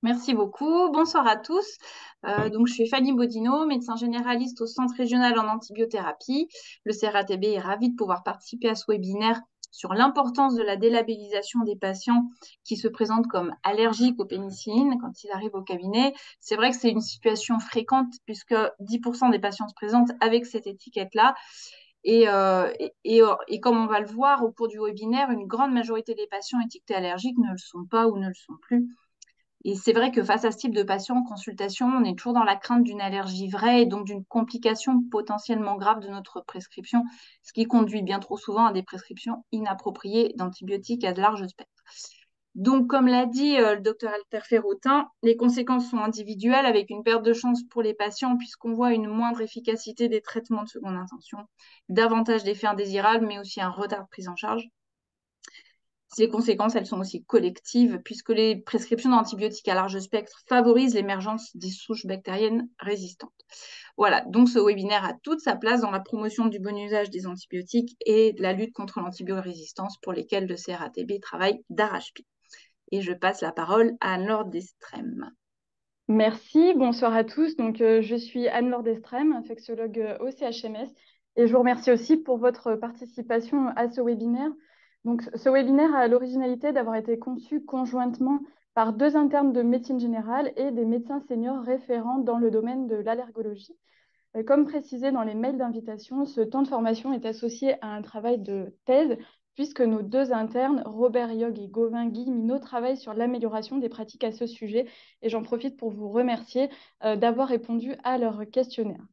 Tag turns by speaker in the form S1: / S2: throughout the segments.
S1: Merci beaucoup. Bonsoir à tous. Donc, je suis Fanny Bodino, médecin généraliste au Centre régional en antibiothérapie. Le CRATB est ravi de pouvoir participer à ce webinaire sur l'importance de la délabellisation des patients qui se présentent comme allergiques aux pénicillines quand ils arrivent au cabinet. C'est vrai que c'est une situation fréquente puisque 10% des patients se présentent avec cette étiquette-là. Et comme on va le voir au cours du webinaire, une grande majorité des patients étiquetés allergiques ne le sont pas ou ne le sont plus. Et c'est vrai que face à ce type de patient en consultation, on est toujours dans la crainte d'une allergie vraie et donc d'une complication potentiellement grave de notre prescription, ce qui conduit bien trop souvent à des prescriptions inappropriées d'antibiotiques à large spectre. Donc, comme l'a dit le docteur Alter-Ferrotin, les conséquences sont individuelles avec une perte de chance pour les patients puisqu'on voit une moindre efficacité des traitements de seconde intention, davantage d'effets indésirables, mais aussi un retard de prise en charge. Les conséquences, elles sont aussi collectives, puisque les prescriptions d'antibiotiques à large spectre favorisent l'émergence des souches bactériennes résistantes. Voilà, donc ce webinaire a toute sa place dans la promotion du bon usage des antibiotiques et de la lutte contre l'antibiorésistance pour lesquelles le CRATB travaille d'arrache-pied. Et je passe la parole à Anne-Laure Destrem.
S2: Merci, bonsoir à tous. Je suis Anne-Laure Destrem, infectiologue au CHMS, et je vous remercie aussi pour votre participation à ce webinaire. Donc, ce webinaire a l'originalité d'avoir été conçu conjointement par 2 internes de médecine générale et des médecins seniors référents dans le domaine de l'allergologie. Comme précisé dans les mails d'invitation, ce temps de formation est associé à un travail de thèse, puisque nos 2 internes, Robert Yog et Gauvin Guilleminot, travaillent sur l'amélioration des pratiques à ce sujet. Et j'en profite pour vous remercier d'avoir répondu à leur questionnaire.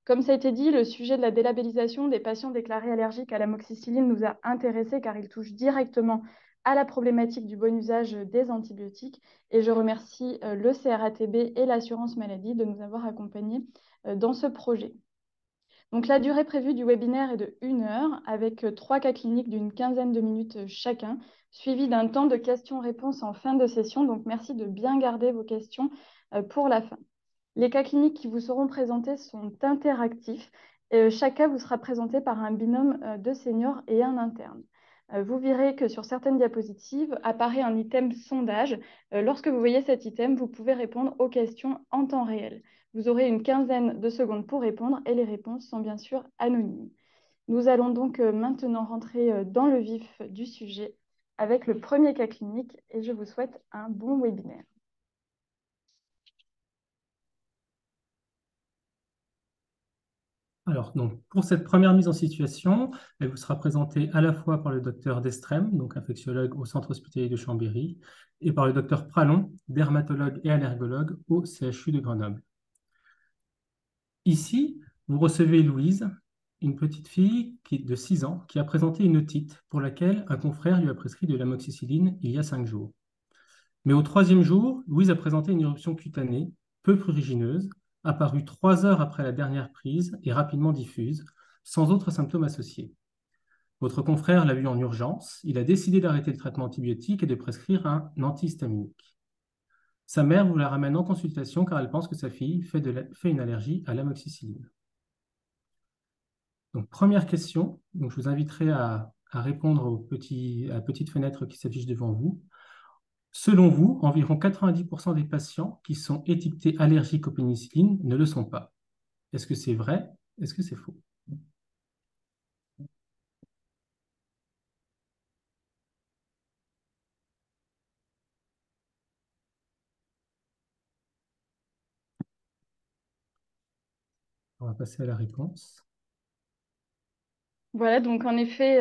S2: Comme ça a été dit, le sujet de la délabellisation des patients déclarés allergiques à l'amoxicilline nous a intéressés car il touche directement à la problématique du bon usage des antibiotiques. Et je remercie le CRATB et l'assurance maladie de nous avoir accompagnés dans ce projet. Donc, la durée prévue du webinaire est de 1 heure, avec 3 cas cliniques d'une quinzaine de minutes chacun, suivi d'un temps de questions-réponses en fin de session. Donc, merci de bien garder vos questions pour la fin. Les cas cliniques qui vous seront présentés sont interactifs. Chaque cas vous sera présenté par un binôme de seniors et un interne. Vous verrez que sur certaines diapositives apparaît un item sondage. Lorsque vous voyez cet item, vous pouvez répondre aux questions en temps réel. Vous aurez une quinzaine de secondes pour répondre et les réponses sont bien sûr anonymes. Nous allons donc maintenant rentrer dans le vif du sujet avec le premier cas clinique et je vous souhaite un bon webinaire.
S3: Alors, donc, pour cette première mise en situation, elle vous sera présentée à la fois par le docteur Destrem, donc infectiologue au centre hospitalier de Chambéry, et par le docteur Pralon, dermatologue et allergologue au CHU de Grenoble. Ici, vous recevez Louise, une petite fille de 6 ans qui a présenté une otite pour laquelle un confrère lui a prescrit de l'amoxicilline il y a 5 jours. Mais au 3e jour, Louise a présenté une éruption cutanée, peu prurigineuse, apparue 3 heures après la dernière prise et rapidement diffuse, sans autres symptômes associés. Votre confrère l'a vue en urgence, il a décidé d'arrêter le traitement antibiotique et de prescrire un antihistaminique. Sa mère vous la ramène en consultation car elle pense que sa fille fait une allergie à l'amoxicilline. Donc, première question, donc je vous inviterai à répondre à la petite fenêtre qui s'affiche devant vous. Selon vous, environ 90% des patients qui sont étiquetés allergiques aux pénicillines ne le sont pas. Est-ce que c'est vrai? Est-ce que c'est faux? On va passer à la réponse.
S2: Voilà, donc en effet,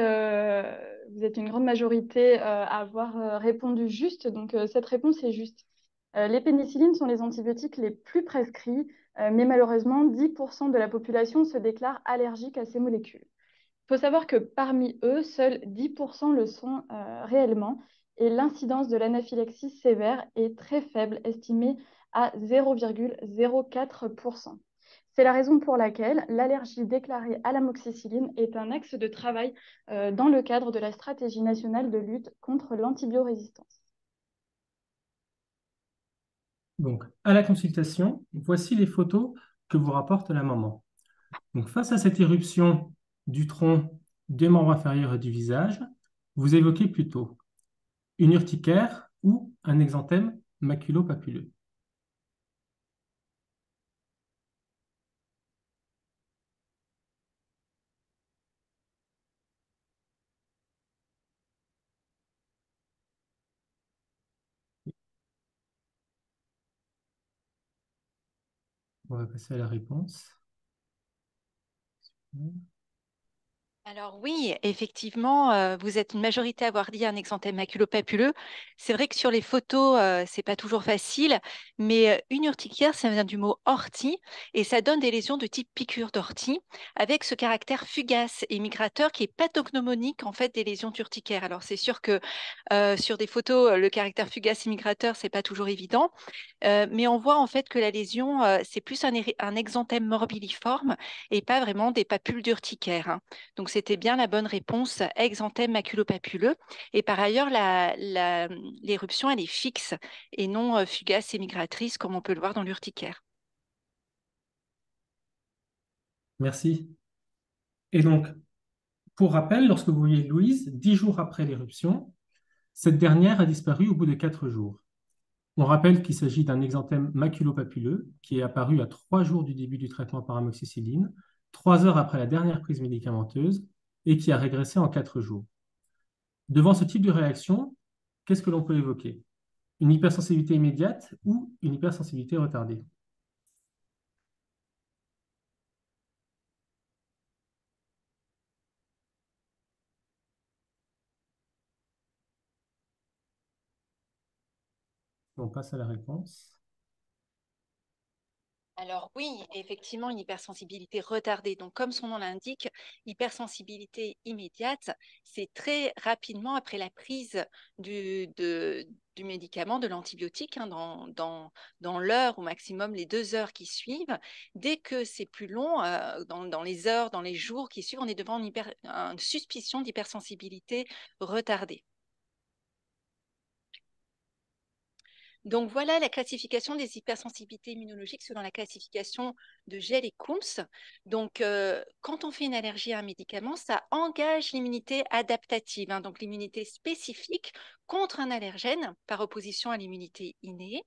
S2: vous êtes une grande majorité à avoir répondu juste. Donc cette réponse est juste. Les pénicillines sont les antibiotiques les plus prescrits, mais malheureusement, 10% de la population se déclare allergique à ces molécules. Il faut savoir que parmi eux, seuls 10% le sont réellement, et l'incidence de l'anaphylaxie sévère est très faible, estimée à 0,04%. C'est la raison pour laquelle l'allergie déclarée à l'amoxicilline est un axe de travail dans le cadre de la stratégie nationale de lutte contre l'antibiorésistance.
S3: Donc, à la consultation, voici les photos que vous rapporte la maman. Donc, face à cette éruption du tronc, des membres inférieurs et du visage, vous évoquez plutôt une urticaire ou un exanthème maculopapuleux. On va passer à la réponse.
S4: Alors oui, effectivement, vous êtes une majorité à avoir dit un exanthème maculopapuleux. C'est vrai que sur les photos, c'est pas toujours facile, mais une urticaire, ça vient du mot ortie et ça donne des lésions de type piqûre d'ortie avec ce caractère fugace et migrateur qui est pathognomonique en fait des lésions urticaires. Alors c'est sûr que sur des photos, le caractère fugace et migrateur, c'est pas toujours évident, mais on voit en fait que la lésion, c'est plus un exanthème morbilliforme et pas vraiment des papules d'urticaire, hein. Donc, c'était bien la bonne réponse, exanthème maculopapuleux. Et par ailleurs, l'éruption, elle est fixe et non fugace et migratrice, comme on peut le voir dans l'urticaire.
S3: Merci. Et donc, pour rappel, lorsque vous voyez Louise, 10 jours après l'éruption, cette dernière a disparu au bout de 4 jours. On rappelle qu'il s'agit d'un exanthème maculopapuleux qui est apparu à 3 jours du début du traitement par amoxicilline, 3 heures après la dernière prise médicamenteuse et qui a régressé en 4 jours. Devant ce type de réaction, qu'est-ce que l'on peut évoquer? Une hypersensibilité immédiate ou une hypersensibilité retardée? On passe à la réponse.
S4: Alors oui, effectivement, une hypersensibilité retardée. Donc, comme son nom l'indique, hypersensibilité immédiate, c'est très rapidement après la prise du médicament, de l'antibiotique, hein, dans l'heure, au maximum les 2 heures qui suivent. Dès que c'est plus long, dans les heures, dans les jours qui suivent, on est devant une suspicion d'hypersensibilité retardée. Donc voilà la classification des hypersensibilités immunologiques selon la classification de Gell et Kunz. Donc quand on fait une allergie à un médicament, ça engage l'immunité adaptative, hein, donc l'immunité spécifique contre un allergène par opposition à l'immunité innée.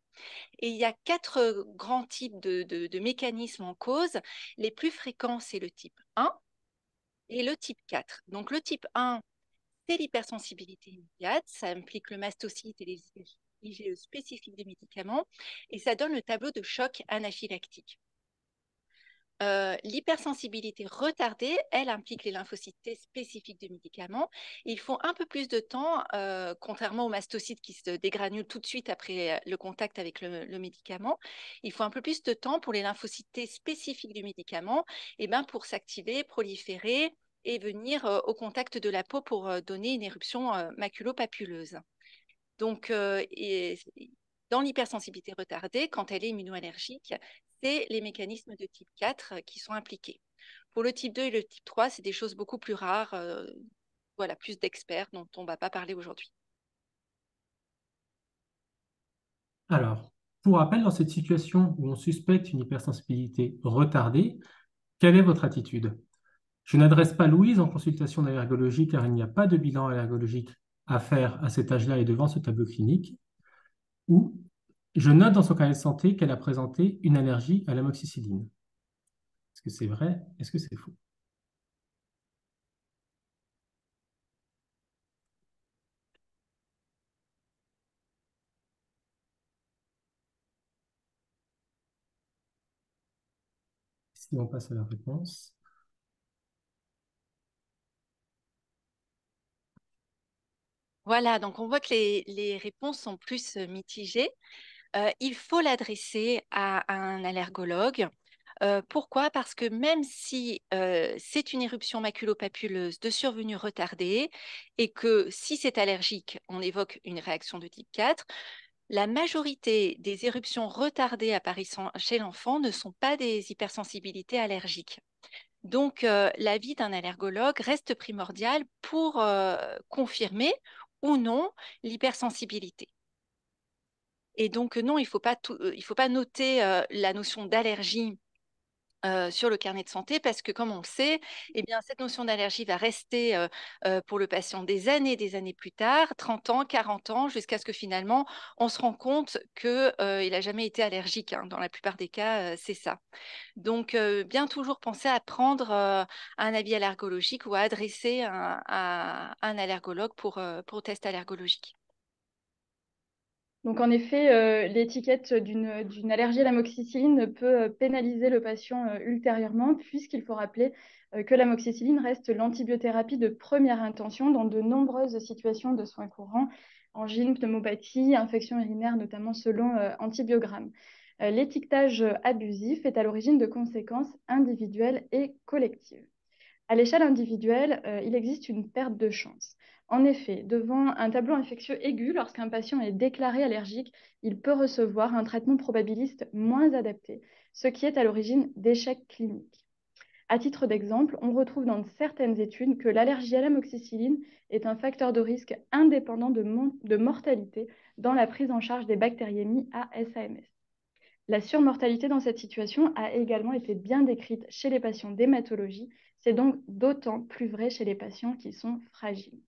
S4: Et il y a 4 grands types de mécanismes en cause. Les plus fréquents, c'est le type 1 et le type 4. Donc le type 1, c'est l'hypersensibilité immédiate, ça implique le mastocyte et les IgE spécifiques des médicaments, et ça donne le tableau de choc anaphylactique. L'hypersensibilité retardée, elle implique les lymphocytes T spécifiques des médicaments. Il faut un peu plus de temps, contrairement aux mastocytes qui se dégranulent tout de suite après le contact avec le médicament. Il faut un peu plus de temps pour les lymphocytes T spécifiques du médicament pour s'activer, proliférer et venir au contact de la peau pour donner une éruption maculopapuleuse. Donc, dans l'hypersensibilité retardée, quand elle est immunoallergique, c'est les mécanismes de type 4 qui sont impliqués. Pour le type 2 et le type 3, c'est des choses beaucoup plus rares, voilà, plus d'experts dont on ne va pas parler aujourd'hui.
S3: Alors, pour rappel, dans cette situation où on suspecte une hypersensibilité retardée, quelle est votre attitude? Je n'adresse pas Louise en consultation d'allergologie car il n'y a pas de bilan allergologique à faire à cet âge-là et devant ce tableau clinique. Ou je note dans son carnet de santé qu'elle a présenté une allergie à l'amoxicilline. Est-ce que c'est vrai? Est-ce que c'est faux? Si on passe à la réponse.
S4: Voilà, donc on voit que les réponses sont plus mitigées. Il faut l'adresser à un allergologue. Pourquoi? Parce que même si c'est une éruption maculopapuleuse de survenue retardée et que si c'est allergique, on évoque une réaction de type 4, la majorité des éruptions retardées apparaissant chez l'enfant ne sont pas des hypersensibilités allergiques. Donc, l'avis d'un allergologue reste primordial pour confirmer ou non l'hypersensibilité. Et donc, non, il ne faut pas noter la notion d'allergie sur le carnet de santé parce que, comme on le sait, eh bien, cette notion d'allergie va rester pour le patient des années plus tard, 30 ans, 40 ans, jusqu'à ce que finalement, on se rend compte qu'il n'a jamais été allergique, hein. Dans la plupart des cas, c'est ça. Donc, bien toujours penser à prendre un avis allergologique ou à adresser à un allergologue pour test allergologique.
S2: Donc, en effet, l'étiquette d'une allergie à l'amoxicilline peut pénaliser le patient ultérieurement, puisqu'il faut rappeler que l'amoxicilline reste l'antibiothérapie de première intention dans de nombreuses situations de soins courants, angine, pneumopathie, infection urinaire, notamment selon antibiogramme. L'étiquetage abusif est à l'origine de conséquences individuelles et collectives. À l'échelle individuelle, il existe une perte de chance. En effet, devant un tableau infectieux aigu, lorsqu'un patient est déclaré allergique, il peut recevoir un traitement probabiliste moins adapté, ce qui est à l'origine d'échecs cliniques. À titre d'exemple, on retrouve dans certaines études que l'allergie à l'amoxicilline est un facteur de risque indépendant de mortalité dans la prise en charge des bactériémies à SAMS. La surmortalité dans cette situation a également été bien décrite chez les patients d'hématologie. C'est donc d'autant plus vrai chez les patients qui sont fragiles.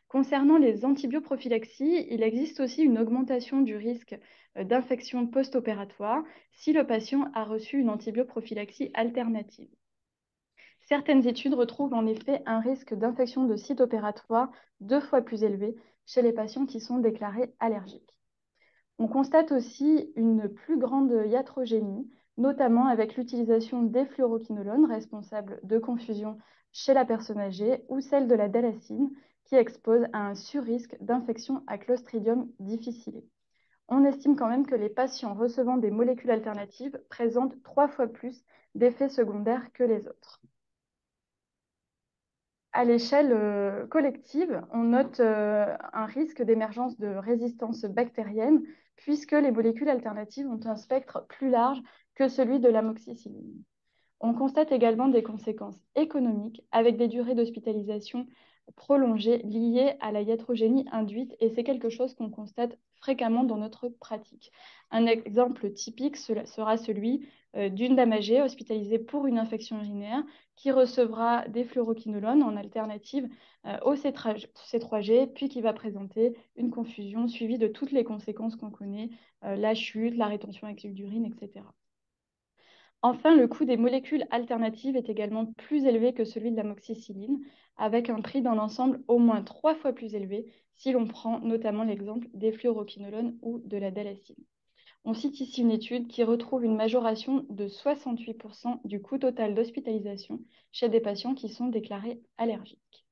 S2: Concernant les antibioprophylaxies, il existe aussi une augmentation du risque d'infection post-opératoire si le patient a reçu une antibioprophylaxie alternative. Certaines études retrouvent en effet un risque d'infection de site opératoire 2 fois plus élevé chez les patients qui sont déclarés allergiques. On constate aussi une plus grande iatrogénie, notamment avec l'utilisation des fluoroquinolones responsables de confusion chez la personne âgée ou celle de la délacine qui expose à un surrisque d'infection à Clostridium difficile. On estime quand même que les patients recevant des molécules alternatives présentent 3 fois plus d'effets secondaires que les autres. À l'échelle collective, on note un risque d'émergence de résistance bactérienne puisque les molécules alternatives ont un spectre plus large que celui de l'amoxicilline. On constate également des conséquences économiques avec des durées d'hospitalisation prolongées liées à la iatrogénie induite et c'est quelque chose qu'on constate fréquemment dans notre pratique. Un exemple typique sera celui d'une dame âgée hospitalisée pour une infection urinaire qui recevra des fluoroquinolones en alternative au C3G, puis qui va présenter une confusion suivie de toutes les conséquences qu'on connaît, la chute, la rétention avec d'urine, etc. Enfin, le coût des molécules alternatives est également plus élevé que celui de l'amoxicilline, avec un prix dans l'ensemble au moins 3 fois plus élevé si l'on prend notamment l'exemple des fluoroquinolones ou de la délacine. On cite ici une étude qui retrouve une majoration de 68% du coût total d'hospitalisation chez des patients qui sont déclarés allergiques.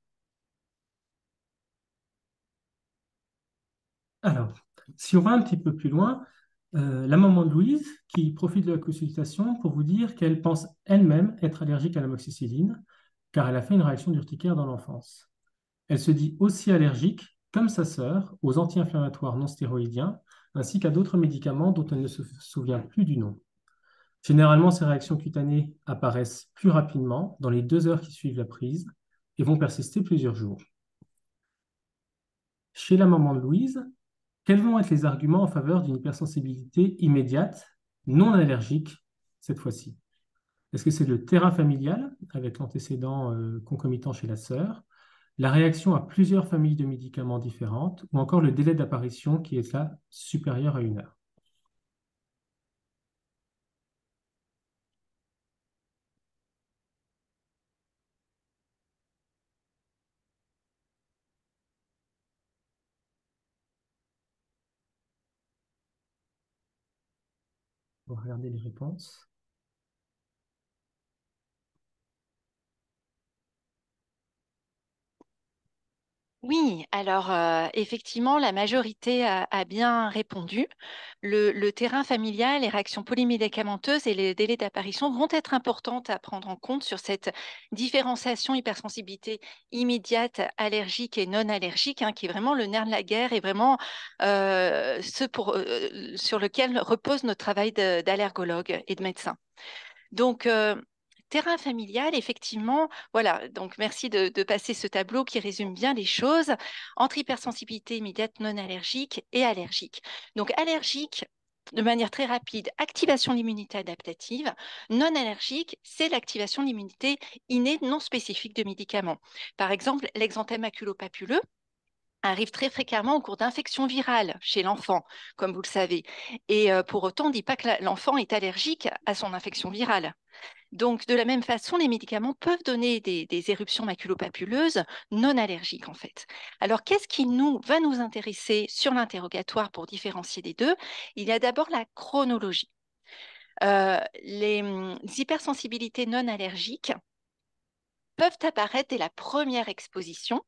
S3: Alors, si on va un petit peu plus loin, la maman de Louise qui profite de la consultation pour vous dire qu'elle pense elle-même être allergique à l'amoxicilline car elle a fait une réaction d'urticaire dans l'enfance. Elle se dit aussi allergique, comme sa sœur, aux anti-inflammatoires non stéroïdiens ainsi qu'à d'autres médicaments dont elle ne se souvient plus du nom. Généralement, ces réactions cutanées apparaissent plus rapidement dans les 2 heures qui suivent la prise et vont persister plusieurs jours. Chez la maman de Louise, quels vont être les arguments en faveur d'une hypersensibilité immédiate, non allergique, cette fois-ci? Est-ce que c'est le terrain familial, avec l'antécédent concomitant chez la sœur, la réaction à plusieurs familles de médicaments différentes, ou encore le délai d'apparition qui est là supérieur à 1 heure? On va regarder les réponses.
S4: Oui, alors effectivement, la majorité a bien répondu. Le terrain familial, les réactions polymédicamenteuses et les délais d'apparition vont être importantes à prendre en compte sur cette différenciation hypersensibilité immédiate, allergique et non allergique, hein, qui est vraiment le nerf de la guerre et vraiment sur lequel repose notre travail d'allergologue et de médecin. Donc, terrain familial, effectivement, voilà, donc merci de passer ce tableau qui résume bien les choses entre hypersensibilité immédiate non allergique et allergique. Donc, allergique, de manière très rapide, activation de l'immunité adaptative. Non allergique, c'est l'activation de l'immunité innée non spécifique de médicaments. Par exemple, l'exanthème maculopapuleux arrive très fréquemment au cours d'infections virales chez l'enfant, comme vous le savez. Et pour autant, on ne dit pas que l'enfant est allergique à son infection virale. Donc, de la même façon, les médicaments peuvent donner des éruptions maculopapuleuses non allergiques, en fait. Alors, qu'est-ce qui va nous intéresser sur l'interrogatoire pour différencier les deux? Il y a d'abord la chronologie. Les hypersensibilités non allergiques peuvent apparaître dès la première exposition,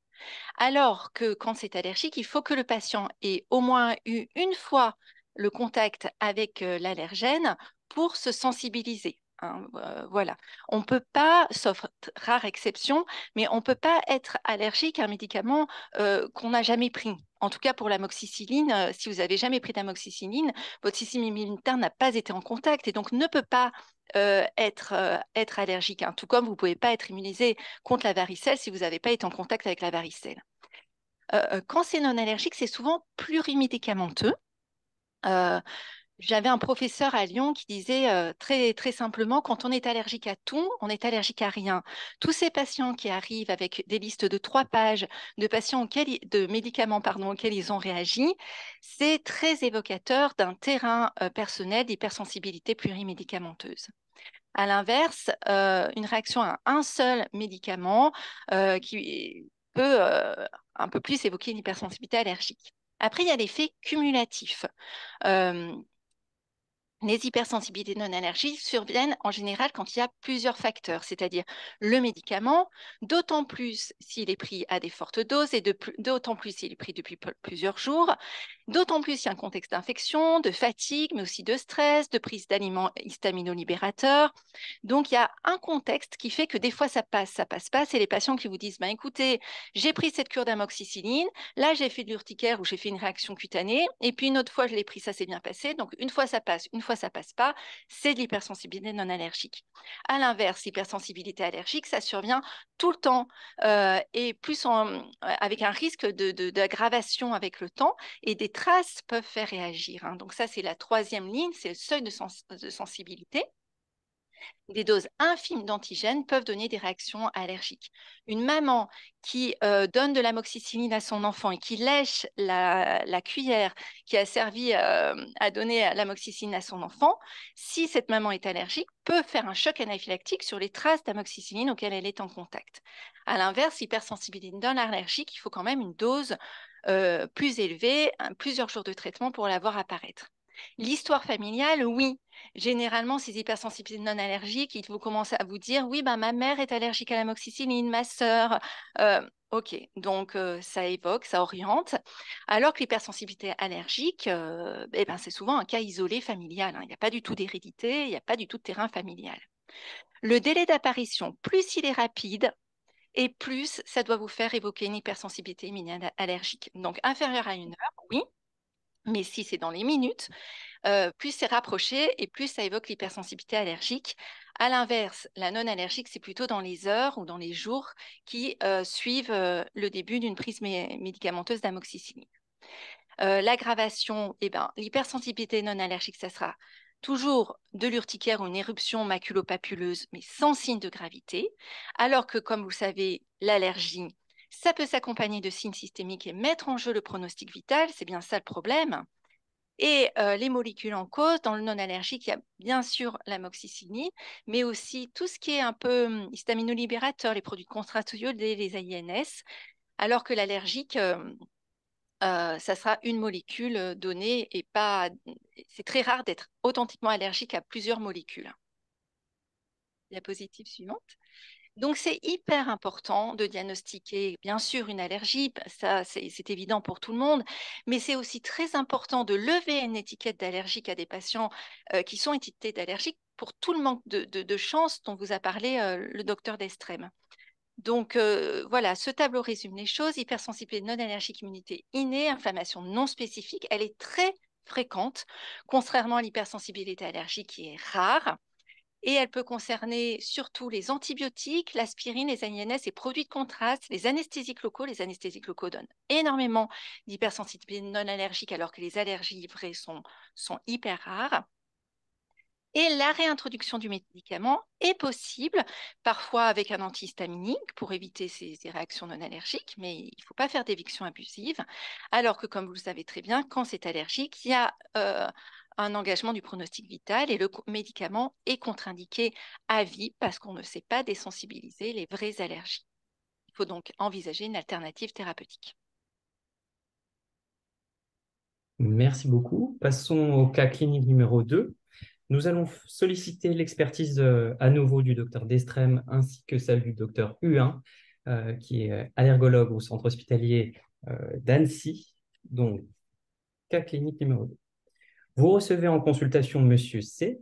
S4: alors que quand c'est allergique, il faut que le patient ait au moins eu une fois le contact avec l'allergène pour se sensibiliser, hein. Voilà. On ne peut pas, sauf rare exception, mais on ne peut pas être allergique à un médicament qu'on n'a jamais pris. En tout cas, pour l'amoxicilline, si vous n'avez jamais pris d'amoxicilline, votre système immunitaire n'a pas été en contact et donc ne peut pas être allergique, hein. Tout comme vous ne pouvez pas être immunisé contre la varicelle si vous n'avez pas été en contact avec la varicelle. Quand c'est non allergique, c'est souvent plurimédicamenteux. Euh, J'avais un professeur à Lyon qui disait très, très simplement, quand on est allergique à tout, on est allergique à rien. Tous ces patients qui arrivent avec des listes de 3 pages de médicaments auxquels ils ont réagi, c'est très évocateur d'un terrain personnel d'hypersensibilité plurimédicamenteuse. À l'inverse, une réaction à un seul médicament qui peut un peu plus évoquer une hypersensibilité allergique. Après, il y a l'effet cumulatif. Euh, les hypersensibilités non allergiques surviennent en général quand il y a plusieurs facteurs, c'est-à-dire le médicament, d'autant plus s'il est pris à des fortes doses et d'autant plus s'il est pris depuis plusieurs jours, d'autant plus s'il y a un contexte d'infection, de fatigue, mais aussi de stress, de prise d'aliments histaminolibérateurs. Donc, il y a un contexte qui fait que des fois, ça passe pas. C'est les patients qui vous disent, ben, écoutez, j'ai pris cette cure d'amoxicilline, là, j'ai fait de l'urticaire ou j'ai fait une réaction cutanée, et puis une autre fois, je l'ai pris, ça s'est bien passé. Donc, une fois, ça passe, une fois, ça passe pas. C'est de l'hypersensibilité non allergique. À l'inverse, l'hypersensibilité allergique, ça survient tout le temps et avec un risque d'aggravation avec le temps et des traces peuvent faire réagir, hein. Donc ça, c'est la 3e ligne, c'est le seuil de sensibilité. Des doses infimes d'antigènes peuvent donner des réactions allergiques. Une maman qui donne de l'amoxicilline à son enfant et qui lèche la cuillère qui a servi à donner l'amoxicilline à son enfant, si cette maman est allergique, peut faire un choc anaphylactique sur les traces d'amoxicilline auxquelles elle est en contact. À l'inverse, l'hypersensibilité non allergique, il faut quand même une dose plus élevée, plusieurs jours de traitement pour la voir apparaître. L'histoire familiale, oui. Généralement, ces hypersensibilités non allergiques, ils vont commencer à vous dire, oui, ben, ma mère est allergique à l'amoxicilline, ma sœur. Ok, donc ça évoque, ça oriente. Alors que l'hypersensibilité allergique, eh ben, c'est souvent un cas isolé familial, hein. Il n'y a pas du tout d'hérédité, il n'y a pas du tout de terrain familial. Le délai d'apparition, plus il est rapide, et plus ça doit vous faire évoquer une hypersensibilité immunitaire allergique. Donc inférieur à 1 heure, oui, mais si c'est dans les minutes, plus c'est rapproché et plus ça évoque l'hypersensibilité allergique. À l'inverse, la non-allergique, c'est plutôt dans les heures ou dans les jours qui suivent le début d'une prise médicamenteuse d'amoxicilline. L'aggravation, eh ben, l'hypersensibilité non-allergique, ça sera toujours de l'urticaire ou une éruption maculopapuleuse, mais sans signe de gravité, alors que, comme vous le savez, l'allergie, ça peut s'accompagner de signes systémiques et mettre en jeu le pronostic vital, c'est bien ça le problème. Et les molécules en cause, dans le non-allergique, il y a bien sûr l'amoxicilline, mais aussi tout ce qui est un peu histaminolibérateur, les produits contractiolés, les AINS, alors que l'allergique, ça sera une molécule donnée et pas. C'est très rare d'être authentiquement allergique à plusieurs molécules. Diapositive suivante. Donc, c'est hyper important de diagnostiquer, bien sûr, une allergie, ça c'est évident pour tout le monde, mais c'est aussi très important de lever une étiquette d'allergique à des patients qui sont étiquetés d'allergiques pour tout le manque de chance dont vous a parlé le docteur Destrem. Donc, voilà, ce tableau résume les choses. Hypersensibilité non allergique, immunité innée, inflammation non spécifique, elle est très fréquente, contrairement à l'hypersensibilité allergique qui est rare. Et elle peut concerner surtout les antibiotiques, l'aspirine, les AINS, les produits de contraste, les anesthésiques locaux. Les anesthésiques locaux donnent énormément d'hypersensibilité non allergique alors que les allergies vraies sont hyper rares. Et la réintroduction du médicament est possible, parfois avec un antihistaminique pour éviter ces réactions non allergiques, mais il ne faut pas faire d'éviction abusive. Alors que, comme vous le savez très bien, quand c'est allergique, il y a un engagement du pronostic vital et le médicament est contre-indiqué à vie parce qu'on ne sait pas désensibiliser les vraies allergies. Il faut donc envisager une alternative thérapeutique.
S5: Merci beaucoup. Passons au cas clinique numéro 2. Nous allons solliciter l'expertise à nouveau du docteur Destrem ainsi que celle du docteur Huin, qui est allergologue au centre hospitalier d'Annecy. Donc, cas clinique numéro 2. Vous recevez en consultation Monsieur C,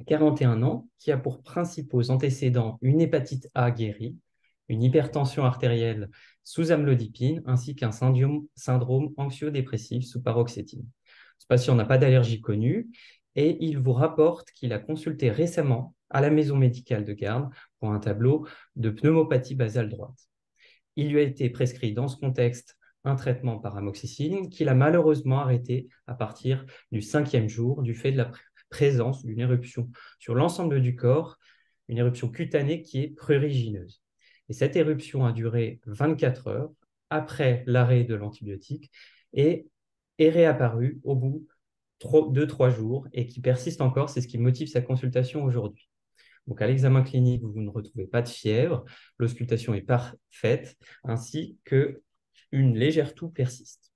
S5: 41 ans, qui a pour principaux antécédents une hépatite A guérie, une hypertension artérielle sous amlodipine, ainsi qu'un syndrome anxio-dépressif sous paroxétine. Ce patient n'a pas d'allergie connue et il vous rapporte qu'il a consulté récemment à la maison médicale de garde pour un tableau de pneumopathie basale droite. Il lui a été prescrit dans ce contexte un traitement par amoxicilline qu'il a malheureusement arrêté à partir du 5e jour du fait de la présence d'une éruption sur l'ensemble du corps, une éruption cutanée qui est prurigineuse. Et cette éruption a duré 24 heures après l'arrêt de l'antibiotique et est réapparue au bout de 3 jours et qui persiste encore, c'est ce qui motive sa consultation aujourd'hui. Donc, à l'examen clinique, vous ne retrouvez pas de fièvre, l'auscultation est parfaite, ainsi qu'une légère toux persiste.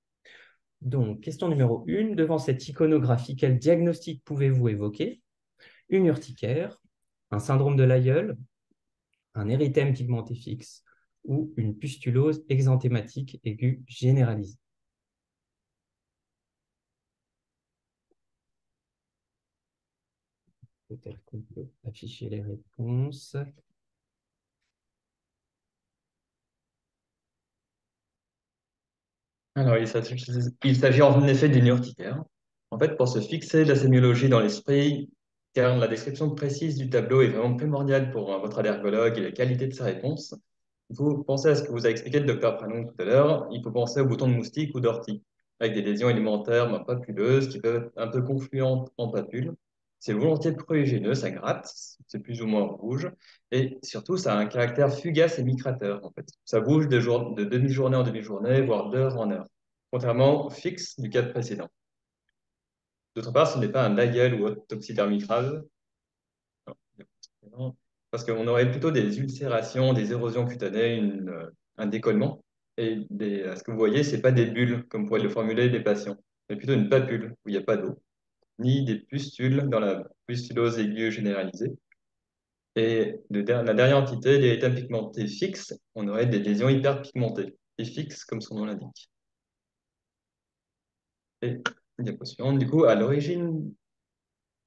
S5: Donc, question numéro 1, devant cette iconographie, quel diagnostic pouvez-vous évoquer? Une urticaire, un syndrome de l'aïeul, un érythème pigmenté fixe ou une pustulose exanthématique aiguë généralisée. Peut-être qu'on peut afficher les réponses.
S6: Alors, il s'agit en effet d'une urticaire. En fait, pour se fixer la sémiologie dans l'esprit, car la description précise du tableau est vraiment primordiale pour votre allergologue et la qualité de sa réponse, il faut penser à ce que vous a expliqué le docteur Pranon tout à l'heure. Il faut penser aux boutons de moustique ou d'ortie, avec des lésions élémentaires papuleuses qui peuvent être un peu confluentes en papules. C'est volontiers prurigineux, ça gratte, c'est plus ou moins rouge, et surtout, ça a un caractère fugace et migrateur, en fait. Ça bouge de demi-journée en demi-journée, voire d'heure en heure, contrairement au fixe du cas précédent. D'autre part, ce n'est pas un aïeul ou autre toxidérmie grave, non, parce qu'on aurait plutôt des ulcérations, des érosions cutanées, un décollement. Et ce que vous voyez, ce n'est pas des bulles, comme pourraient le formuler les patients, mais plutôt une papule où il n'y a pas d'eau, ni des pustules dans la pustulose aiguë généralisée. Et la dernière entité, l'érythème pigmenté fixe, on aurait des lésions hyperpigmentées, et fixes comme son nom l'indique. Et diapo suivante, du coup, à l'origine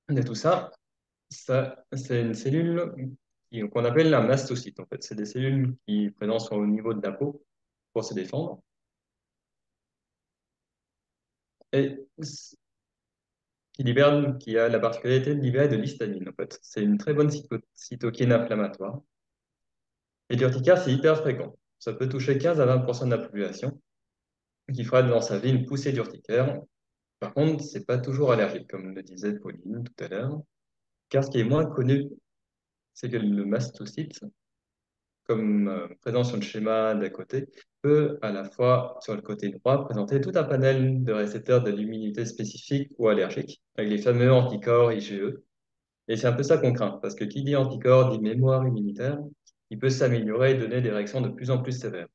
S6: de tout ça, c'est une cellule qu'on appelle la mastocyte, en fait. C'est des cellules qui présentent au niveau de la peau pour se défendre. Et qui a la particularité de libérer de l'histamine, en fait. C'est une très bonne cytokine inflammatoire. Et l'urticaire, c'est hyper fréquent. Ça peut toucher 15 à 20% de la population, qui fera dans sa vie une poussée d'urticaire. Par contre, ce n'est pas toujours allergique, comme le disait Pauline tout à l'heure. Car ce qui est moins connu, c'est que le mastocyte, comme présent sur le schéma d'à côté, peut à la fois, sur le côté droit, présenter tout un panel de récepteurs de l'immunité spécifique ou allergique, avec les fameux anticorps IgE. Et c'est un peu ça qu'on craint, parce que qui dit anticorps dit mémoire immunitaire, il peut s'améliorer et donner des réactions de plus en plus sévères.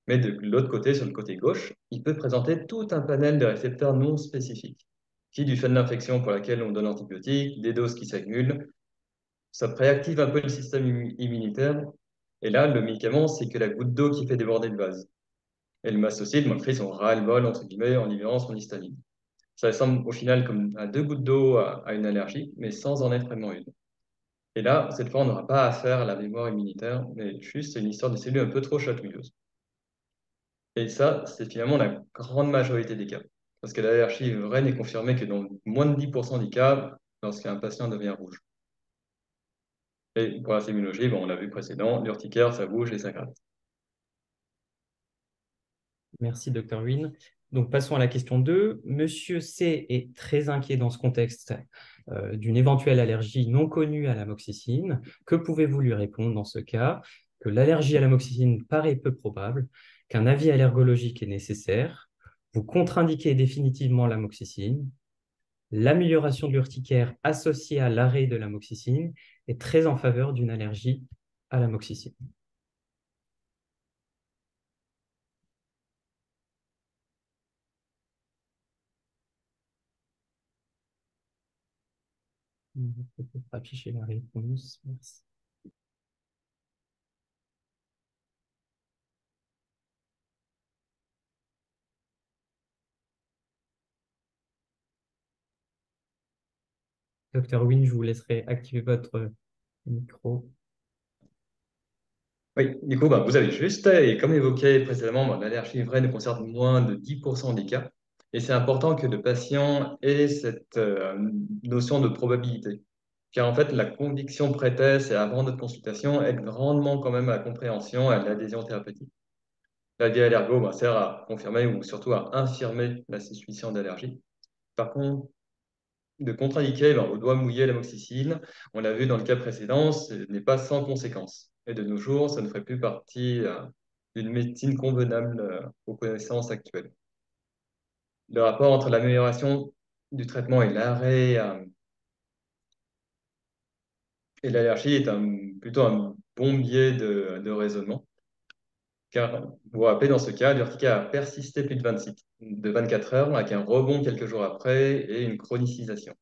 S6: Mais de l'autre côté, sur le côté gauche, il peut présenter tout un panel de récepteurs non spécifiques, qui, du fait de l'infection pour laquelle on donne l'antibiotique, des doses qui s'accumulent, ça préactive un peu le système immunitaire. Et là, le médicament, c'est que la goutte d'eau qui fait déborder le vase. Et le mastocyte crée son ras-le-bol, entre guillemets, en libérant son histamine. Ça ressemble au final comme à 2 gouttes d'eau à une allergie, mais sans en être vraiment une. Et là, cette fois, on n'aura pas affaire à la mémoire immunitaire, mais juste une histoire de cellules un peu trop chatouilleuses. Et ça, c'est finalement la grande majorité des cas. Parce que l'allergie vraie n'est confirmée que dans moins de 10% des cas lorsqu'un patient devient rouge. Et pour la sémiologie, on l'a vu précédent, l'urticaire, ça bouge et ça gratte.
S5: Merci, Dr. Wynne. Donc, passons à la question 2. Monsieur C est très inquiet dans ce contexte d'une éventuelle allergie non connue à l'amoxicilline. Que pouvez-vous lui répondre dans ce cas? Que l'allergie à l'amoxicilline paraît peu probable, qu'un avis allergologique est nécessaire, vous contre-indiquez définitivement l'amoxicilline, L'amélioration de l'urticaire associée à l'arrêt de l'amoxicilline est très en faveur d'une allergie à l'amoxicilline. On va peut-être afficher la réponse. Merci. Docteur Wynne, je vous laisserai activer votre micro.
S6: Oui, du coup, vous avez juste, et comme évoqué précédemment, l'allergie vraie ne concerne moins de 10% des cas. Et c'est important que le patient ait cette notion de probabilité. Car en fait, la conviction pré-test et avant notre consultation aide grandement quand même à la compréhension et à l'adhésion thérapeutique. La allergo sert à confirmer ou surtout à infirmer la suspicion d'allergie. Par contre, de contre-indiquer au doigt mouillé l'amoxicilline, on l'a vu dans le cas précédent, ce n'est pas sans conséquence. Et de nos jours, ça ne ferait plus partie d'une médecine convenable aux connaissances actuelles. Le rapport entre l'amélioration du traitement et l'arrêt et l'allergie est plutôt un bon biais de raisonnement. Car, vous vous rappelez, dans ce cas, l'urticaire a persisté plus de 24 heures avec un rebond quelques jours après et une chronicisation.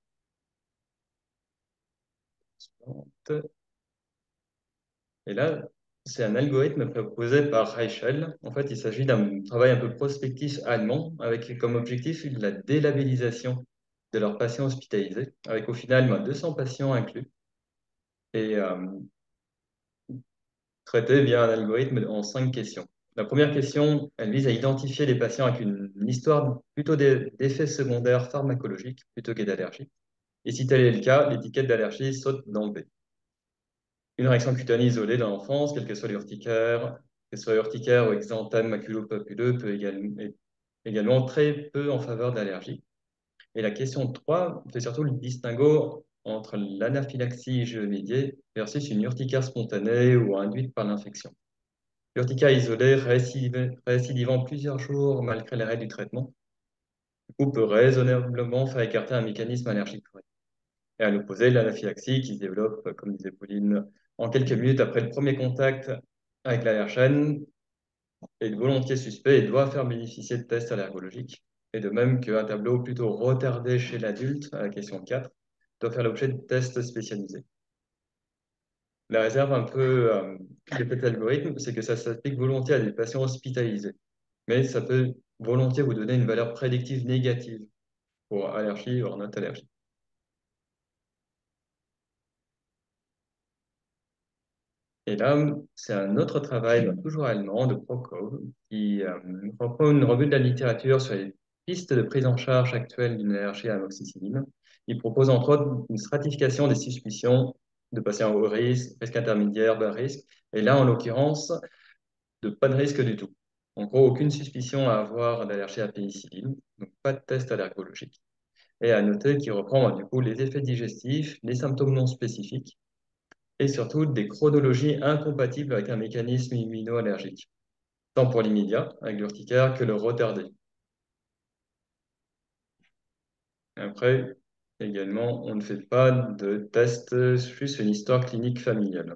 S6: Et là, c'est un algorithme proposé par Reichel. En fait, il s'agit d'un travail un peu prospectif allemand avec comme objectif la délabellisation de leurs patients hospitalisés, avec au final 200 patients inclus, et traités via un algorithme en 5 questions. La première question, elle vise à identifier les patients avec une histoire plutôt d'effets secondaires pharmacologiques plutôt que d'allergie. Et si tel est le cas, l'étiquette d'allergie saute d'emblée. Une réaction cutanée isolée dans l'enfance, quel que soit l'urticaire, que ce soit urticaire ou exanthème maculopapuleux, peut également très peu en faveur d'allergie. Et la question 3 fait surtout le distinguo entre l'anaphylaxie IgE-médiée versus une urticaire spontanée ou induite par l'infection. L'urticaire isolé récidivant plusieurs jours malgré l'arrêt du traitement, peut raisonnablement faire écarter un mécanisme allergique. Et à l'opposé, l'anaphylaxie qui se développe, comme disait Pauline, en quelques minutes après le premier contact avec l'allergène est volontiers suspect et doit faire bénéficier de tests allergologiques. Et de même qu'un tableau plutôt retardé chez l'adulte, à la question 4, doit faire l'objet de tests spécialisés. La réserve un peu de cet algorithme, c'est que ça s'applique volontiers à des patients hospitalisés. Mais ça peut volontiers vous donner une valeur prédictive négative pour allergie ou not allergie. Et là, c'est un autre travail, toujours allemand, de Prokow, qui reprend une revue de la littérature sur les pistes de prise en charge actuelles d'une allergie à l'amoxicilline. Il propose entre autres une stratification des suspicions de patients haut risque, risque intermédiaire, bas risque, et là, en l'occurrence, de pas de risque du tout. En gros, aucune suspicion à avoir d'allergie à la pénicilline, donc pas de test allergologique. Et à noter qu'il reprend du coup les effets digestifs, les symptômes non spécifiques, et surtout des chronologies incompatibles avec un mécanisme immunoallergique, tant pour l'immédiat, avec l'urticaire, que le retardé. Après, également, on ne fait pas de test, juste une histoire clinique familiale.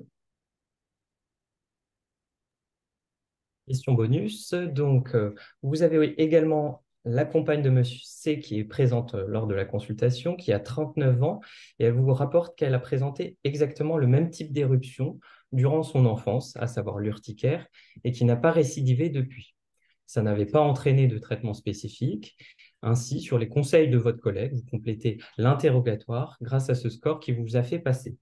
S5: Question bonus. Donc, vous avez également la compagne de Monsieur C qui est présente lors de la consultation, qui a 39 ans, et elle vous rapporte qu'elle a présenté exactement le même type d'éruption durant son enfance, à savoir l'urticaire, et qui n'a pas récidivé depuis. Ça n'avait pas entraîné de traitement spécifique. Ainsi, sur les conseils de votre collègue, vous complétez l'interrogatoire grâce à ce score qui vous a fait passer.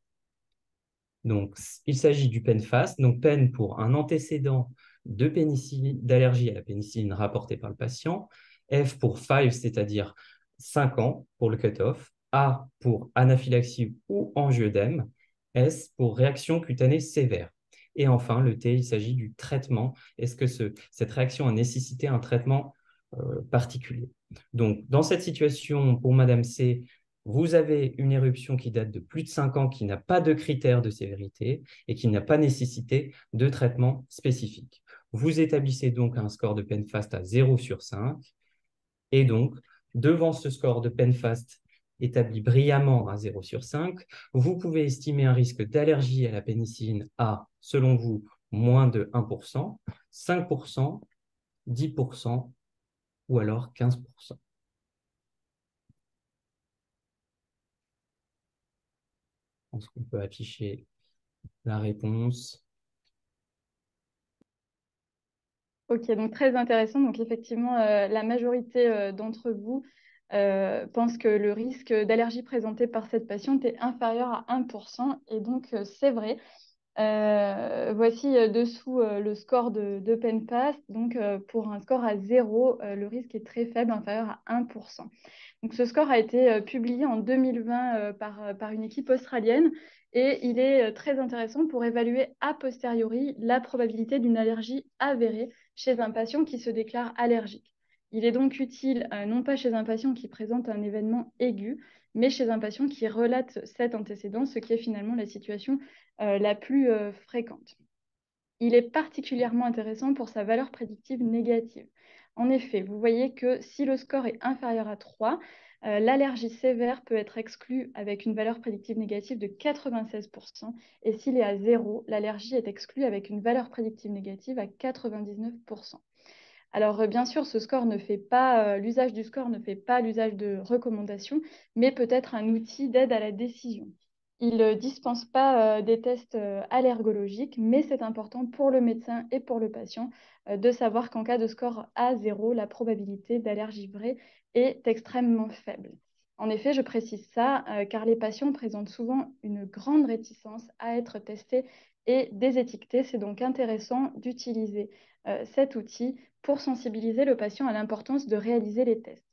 S5: Donc, il s'agit du PENFAST, donc PEN pour un antécédent d'allergie à la pénicilline rapporté par le patient, F pour 5, c'est-à-dire 5 ans pour le cut-off, A pour anaphylaxie ou angioedème, S pour réaction cutanée sévère. Et enfin, le T, il s'agit du traitement. Est-ce que cette réaction a nécessité un traitement particulier? Donc, dans cette situation, pour Madame C, vous avez une éruption qui date de plus de 5 ans, qui n'a pas de critères de sévérité et qui n'a pas nécessité de traitement spécifique. Vous établissez donc un score de PENFAST à 0 sur 5. Et donc, devant ce score de PENFAST établi brillamment à 0 sur 5, vous pouvez estimer un risque d'allergie à la pénicilline à, selon vous, moins de 1%, 5%, 10% ou alors 15%. Je pense qu'on peut afficher la réponse.
S2: Ok, donc très intéressant. Donc effectivement, la majorité d'entre vous pense que le risque d'allergie présenté par cette patiente est inférieur à 1%. Et donc, c'est vrai. Voici dessous le score de PenPass. Donc, pour un score à 0, le risque est très faible, inférieur à 1%. Donc, ce score a été publié en 2020 par une équipe australienne et il est très intéressant pour évaluer a posteriori la probabilité d'une allergie avérée chez un patient qui se déclare allergique. Il est donc utile, non pas chez un patient qui présente un événement aigu, mais chez un patient qui relate cet antécédent, ce qui est finalement la situation la plus fréquente. Il est particulièrement intéressant pour sa valeur prédictive négative. En effet, vous voyez que si le score est inférieur à 3, l'allergie sévère peut être exclue avec une valeur prédictive négative de 96%, et s'il est à 0, l'allergie est exclue avec une valeur prédictive négative à 99%. Alors, bien sûr, ce score ne fait pas, l'usage du score ne fait pas l'usage de recommandations, mais peut être un outil d'aide à la décision. Il ne dispense pas des tests allergologiques, mais c'est important pour le médecin et pour le patient de savoir qu'en cas de score à 0, la probabilité d'allergie vraie est extrêmement faible. En effet, je précise ça car les patients présentent souvent une grande réticence à être testés et désétiquetés. C'est donc intéressant d'utiliser cet outil pour sensibiliser le patient à l'importance de réaliser les tests.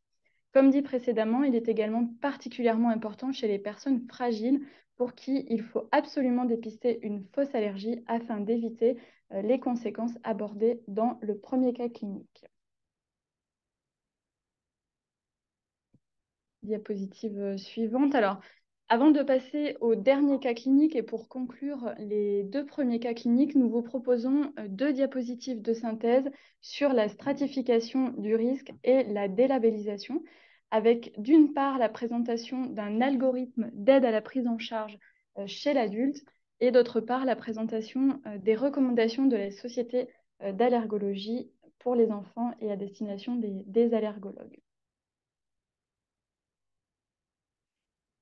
S2: Comme dit précédemment, il est également particulièrement important chez les personnes fragiles pour qui il faut absolument dépister une fausse allergie afin d'éviter les conséquences abordées dans le premier cas clinique. Diapositive suivante. Alors, avant de passer au dernier cas clinique et pour conclure les 2 premiers cas cliniques, nous vous proposons 2 diapositives de synthèse sur la stratification du risque et la délabellisation, avec d'une part la présentation d'un algorithme d'aide à la prise en charge chez l'adulte et d'autre part la présentation des recommandations de la Société d'allergologie pour les enfants et à destination des allergologues.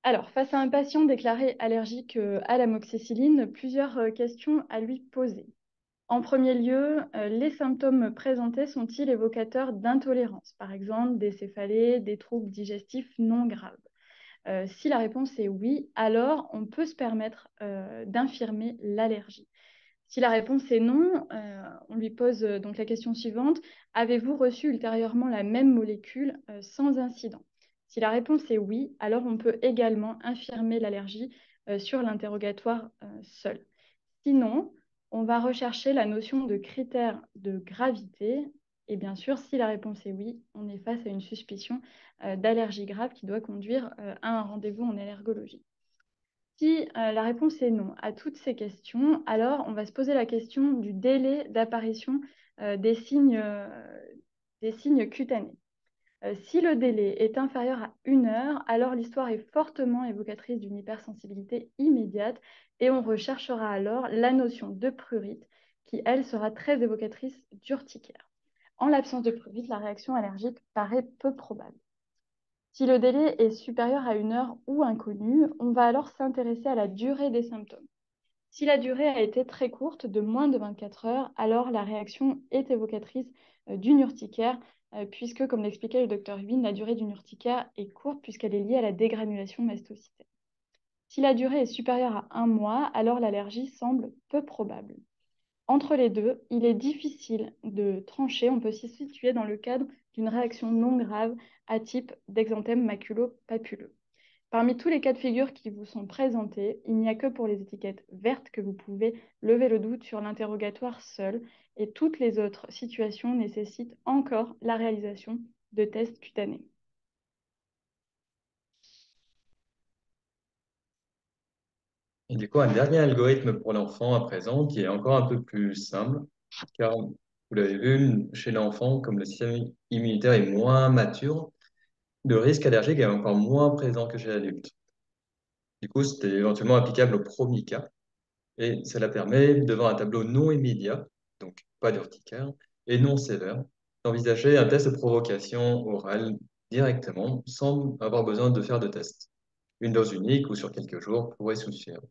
S2: Alors, face à un patient déclaré allergique à l'amoxicilline, plusieurs questions à lui poser. En premier lieu, les symptômes présentés sont-ils évocateurs d'intolérance, par exemple des céphalées, des troubles digestifs non graves? Si la réponse est oui, alors on peut se permettre d'infirmer l'allergie. Si la réponse est non, on lui pose donc la question suivante. Avez-vous reçu ultérieurement la même molécule sans incident? Si la réponse est oui, alors on peut également infirmer l'allergie sur l'interrogatoire seul. Sinon, on va rechercher la notion de critère de gravité. Et bien sûr, si la réponse est oui, on est face à une suspicion d'allergie grave qui doit conduire à un rendez-vous en allergologie. Si la réponse est non à toutes ces questions, alors on va se poser la question du délai d'apparition des signes cutanés. Si le délai est inférieur à 1 heure, alors l'histoire est fortement évocatrice d'une hypersensibilité immédiate et on recherchera alors la notion de prurite qui, elle, sera très évocatrice d'urticaire. En l'absence de prurite, la réaction allergique paraît peu probable. Si le délai est supérieur à 1 heure ou inconnu, on va alors s'intéresser à la durée des symptômes. Si la durée a été très courte, de moins de 24 heures, alors la réaction est évocatrice d'une urticaire, puisque, comme l'expliquait le docteur Huynh, la durée d'une urticaire est courte puisqu'elle est liée à la dégranulation mastocytaire. Si la durée est supérieure à 1 mois, alors l'allergie semble peu probable. Entre les deux, il est difficile de trancher. On peut s'y situer dans le cadre d'une réaction non grave à type d'exanthème maculo-papuleux. Parmi tous les cas de figure qui vous sont présentés, il n'y a que pour les étiquettes vertes que vous pouvez lever le doute sur l'interrogatoire seul et toutes les autres situations nécessitent encore la réalisation de tests cutanés.
S6: Et du coup, un dernier algorithme pour l'enfant à présent qui est encore un peu plus simple, car vous l'avez vu, chez l'enfant, comme le système immunitaire est moins mature, le risque allergique est encore moins présent que chez l'adulte. Du coup, c'était éventuellement applicable au premier cas. Et cela permet, devant un tableau non immédiat, donc pas d'urticaire, et non sévère, d'envisager un test de provocation orale directement, sans avoir besoin de faire de test. Une dose unique ou sur quelques jours pourrait suffire.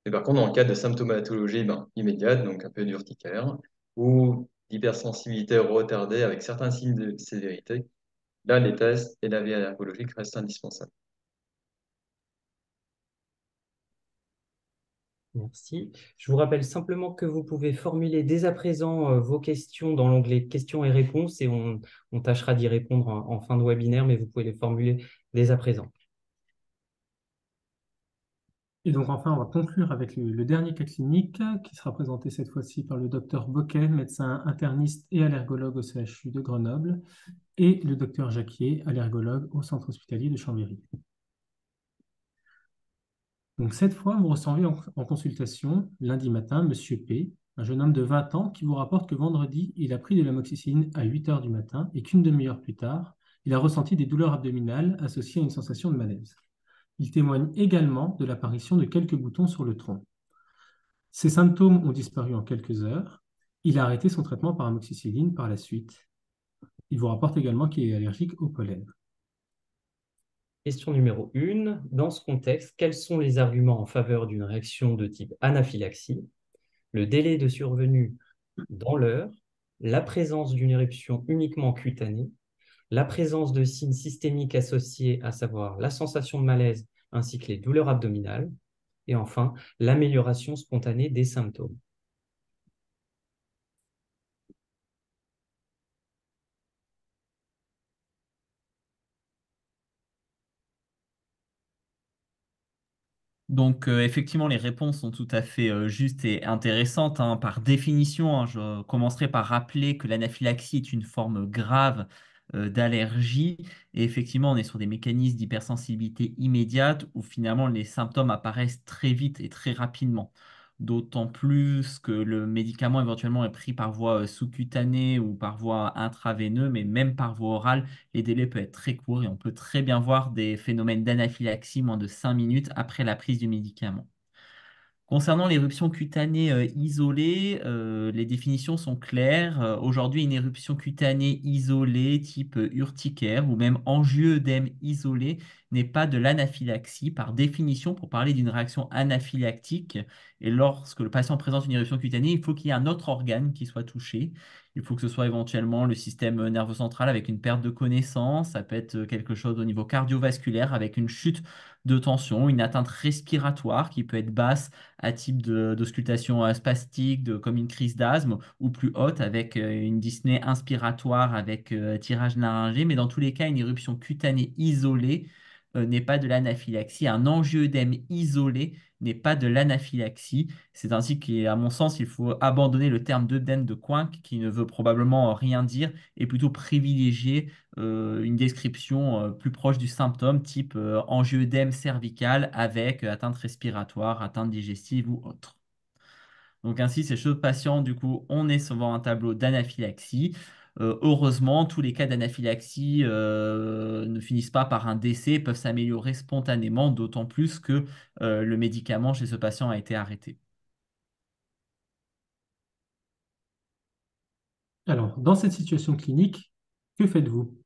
S6: Mais par contre, dans le cas de symptomatologie immédiate, donc un peu d'urticaire, ou d'hypersensibilité retardée avec certains signes de sévérité, là, les tests et la vie allergologique restent indispensables.
S5: Merci. Je vous rappelle simplement que vous pouvez formuler dès à présent vos questions dans l'onglet questions et réponses et on tâchera d'y répondre en fin de webinaire, mais vous pouvez les formuler dès à présent.
S3: Et donc enfin, on va conclure avec le dernier cas clinique qui sera présenté cette fois-ci par le docteur Bocquet, médecin interniste et allergologue au CHU de Grenoble, et le docteur Jacquier, allergologue au centre hospitalier de Chambéry. Donc cette fois, vous recevez en consultation lundi matin Monsieur P, un jeune homme de 20 ans qui vous rapporte que vendredi, il a pris de l'amoxicilline à 8 heures du matin et qu'une demi-heure plus tard, il a ressenti des douleurs abdominales associées à une sensation de malaise. Il témoigne également de l'apparition de quelques boutons sur le tronc. Ces symptômes ont disparu en quelques heures. Il a arrêté son traitement par amoxicilline par la suite. Il vous rapporte également qu'il est allergique au pollen.
S5: Question numéro 1. Dans ce contexte, quels sont les arguments en faveur d'une réaction de type anaphylaxie? Le délai de survenue dans l'heure, la présence d'une éruption uniquement cutanée, la présence de signes systémiques associés, à savoir la sensation de malaise ainsi que les douleurs abdominales, et enfin, l'amélioration spontanée des symptômes.
S7: Donc, effectivement, les réponses sont tout à fait justes et intéressantes, hein. Par définition, hein, je commencerai par rappeler que l'anaphylaxie est une forme grave d'allergie. Et effectivement, on est sur des mécanismes d'hypersensibilité immédiate où finalement les symptômes apparaissent très vite et très rapidement. D'autant plus que le médicament éventuellement est pris par voie sous-cutanée ou par voie intraveineuse, mais même par voie orale, les délais peuvent être très courts et on peut très bien voir des phénomènes d'anaphylaxie moins de 5 minutes après la prise du médicament. Concernant l'éruption cutanée isolée, les définitions sont claires. Aujourd'hui, une éruption cutanée isolée, type urticaire ou même angioœdème isolé, n'est pas de l'anaphylaxie. Par définition, pour parler d'une réaction anaphylactique, et lorsque le patient présente une éruption cutanée, il faut qu'il y ait un autre organe qui soit touché. Il faut que ce soit éventuellement le système nerveux central avec une perte de connaissance. Ça peut être quelque chose au niveau cardiovasculaire avec une chute de tension, une atteinte respiratoire qui peut être basse à type d'auscultation spastique, comme une crise d'asthme, ou plus haute avec une dyspnée inspiratoire avec tirage laryngé. Mais dans tous les cas, une éruption cutanée isolée n'est pas de l'anaphylaxie. Un angioœdème isolé n'est pas de l'anaphylaxie. C'est ainsi qu'à mon sens, il faut abandonner le terme d'œdème de Coinck, qui ne veut probablement rien dire, et plutôt privilégier une description plus proche du symptôme, type angioœdème cervical avec atteinte respiratoire, atteinte digestive ou autre. Donc ainsi, ces choses patients, du coup, on est souvent un tableau d'anaphylaxie. Heureusement, tous les cas d'anaphylaxie ne finissent pas par un décès, peuvent s'améliorer spontanément, d'autant plus que le médicament chez ce patient a été arrêté.
S3: Alors, dans cette situation clinique, que faites-vous?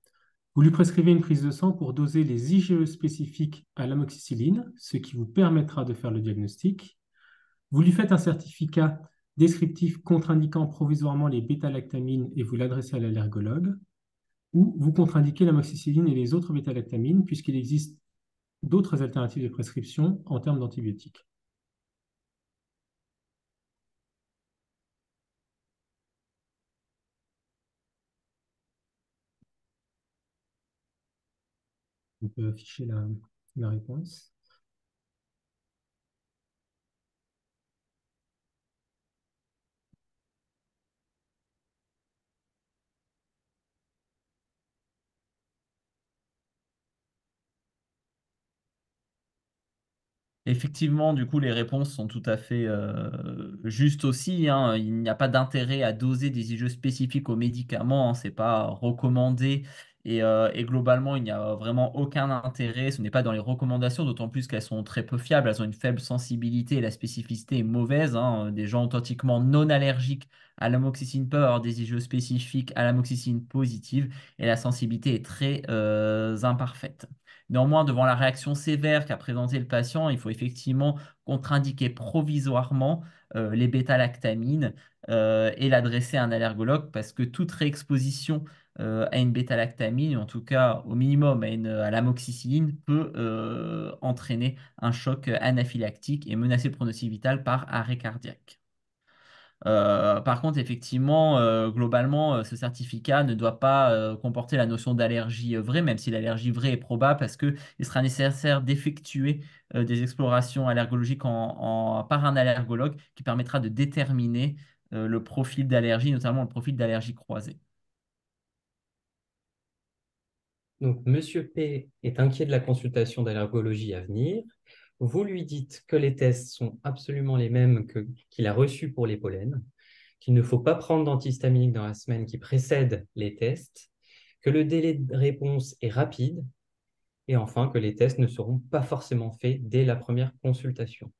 S3: Vous lui prescrivez une prise de sang pour doser les IgE spécifiques à l'amoxicilline, ce qui vous permettra de faire le diagnostic. Vous lui faites un certificat descriptif contre-indiquant provisoirement les bêta-lactamines et vous l'adressez à l'allergologue, ou vous contre-indiquez l'amoxicilline et les autres bêta-lactamines puisqu'il existe d'autres alternatives de prescription en termes d'antibiotiques. On peut afficher la réponse.
S7: Effectivement, du coup, les réponses sont tout à fait justes aussi, hein. Il n'y a pas d'intérêt à doser des IgE spécifiques aux médicaments, hein. Ce n'est pas recommandé Et globalement, il n'y a vraiment aucun intérêt. Ce n'est pas dans les recommandations, d'autant plus qu'elles sont très peu fiables. Elles ont une faible sensibilité et la spécificité est mauvaise, hein. Des gens authentiquement non allergiques à l'amoxicilline peuvent avoir des IgE spécifiques à l'amoxicilline positive et la sensibilité est très imparfaite. Néanmoins, devant la réaction sévère qu'a présentée le patient, il faut effectivement contre-indiquer provisoirement les bêta-lactamines et l'adresser à un allergologue parce que toute réexposition à une bêta-lactamine, en tout cas au minimum à l'amoxicilline, peut entraîner un choc anaphylactique et menacer le pronostic vital par arrêt cardiaque. Par contre, effectivement, globalement, ce certificat ne doit pas comporter la notion d'allergie vraie, même si l'allergie vraie est probable, parce qu'il sera nécessaire d'effectuer des explorations allergologiques par un allergologue qui permettra de déterminer le profil d'allergie, notamment le profil d'allergie croisée.
S5: Donc, Monsieur P est inquiet de la consultation d'allergologie à venir. Vous lui dites que les tests sont absolument les mêmes qu'il a reçus pour les pollens, qu'il ne faut pas prendre d'antihistaminique dans la semaine qui précède les tests, que le délai de réponse est rapide, et enfin que les tests ne seront pas forcément faits dès la première consultation.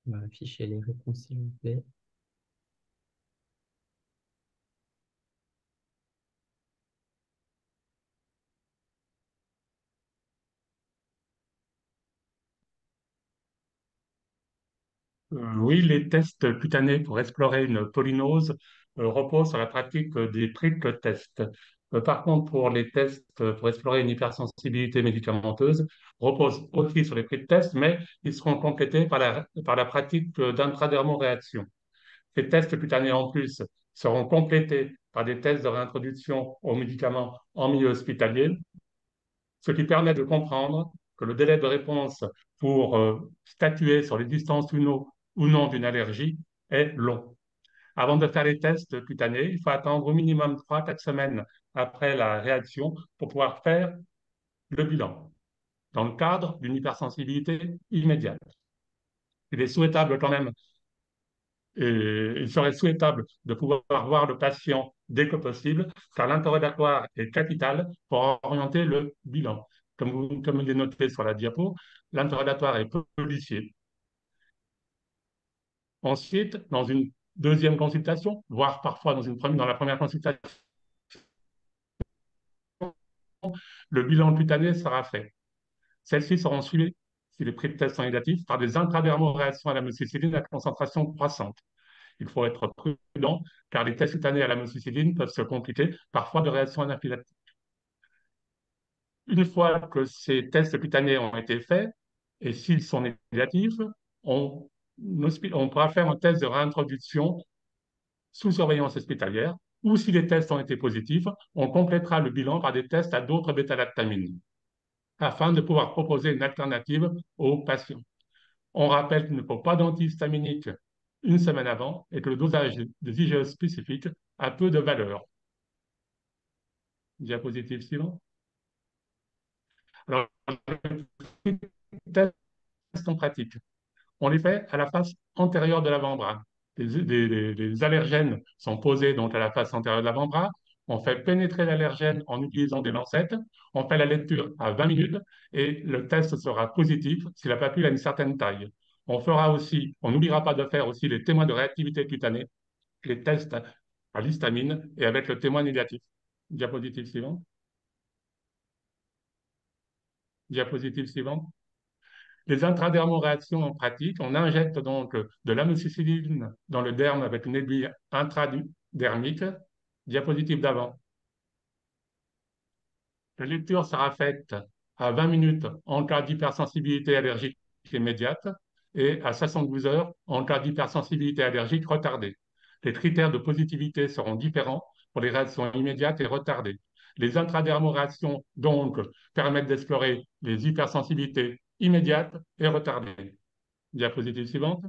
S5: On va afficher les réponses, s'il vous plaît.
S8: Oui, les tests cutanés pour explorer une polynose reposent sur la pratique des prick tests. Par contre, pour les tests pour explorer une hypersensibilité médicamenteuse, reposent aussi sur les prick tests, mais ils seront complétés par la pratique d'intradermoréaction. Ces tests cutanés en plus seront complétés par des tests de réintroduction aux médicaments en milieu hospitalier, ce qui permet de comprendre que le délai de réponse pour statuer sur l'existence ou non d'une allergie est long. Avant de faire les tests cutanés, il faut attendre au minimum 3 à 4 semaines après la réaction pour pouvoir faire le bilan, dans le cadre d'une hypersensibilité immédiate. Il est souhaitable quand même, et il serait souhaitable de pouvoir voir le patient dès que possible, car l'interrogatoire est capital pour orienter le bilan. Comme il est noté sur la diapo, l'interrogatoire est policier. Ensuite, dans une deuxième consultation, voire parfois dans la première consultation, le bilan cutané sera fait. Celles-ci seront suivies, si les prix de test sont négatifs, par des intradermoréactions à la moxicilline à concentration croissante. Il faut être prudent, car les tests cutanés à la moxicilline peuvent se compliquer, parfois de réactions anaphylactiques. Une fois que ces tests cutanés ont été faits, et s'ils sont négatifs, on, on pourra faire un test de réintroduction sous surveillance hospitalière, ou si les tests ont été positifs, on complétera le bilan par des tests à d'autres bêta-lactamines, afin de pouvoir proposer une alternative aux patients. On rappelle qu'il ne faut pas d'antihistaminique une semaine avant et que le dosage des IgE spécifiques a peu de valeur. Diapositive suivante. Alors, les tests en pratique. On les fait à la face antérieure de l'avant-bras. Les allergènes sont posés donc à la face antérieure de l'avant-bras. On fait pénétrer l'allergène en utilisant des lancettes. On fait la lecture à 20 minutes et le test sera positif si la papule a une certaine taille. On n'oubliera pas de faire aussi les témoins de réactivité cutanée, les tests à l'histamine et avec le témoin négatif. Diapositive suivante. Diapositive suivante. Les intradermoréactions en pratique, on injecte donc de l'amoxicilline dans le derme avec une aiguille intradermique. Diapositive d'avant. La lecture sera faite à 20 minutes en cas d'hypersensibilité allergique immédiate et à 72 heures en cas d'hypersensibilité allergique retardée. Les critères de positivité seront différents pour les réactions immédiates et retardées. Les intradermoréactions, donc, permettent d'explorer les hypersensibilités immédiates et retardées. Diapositive suivante.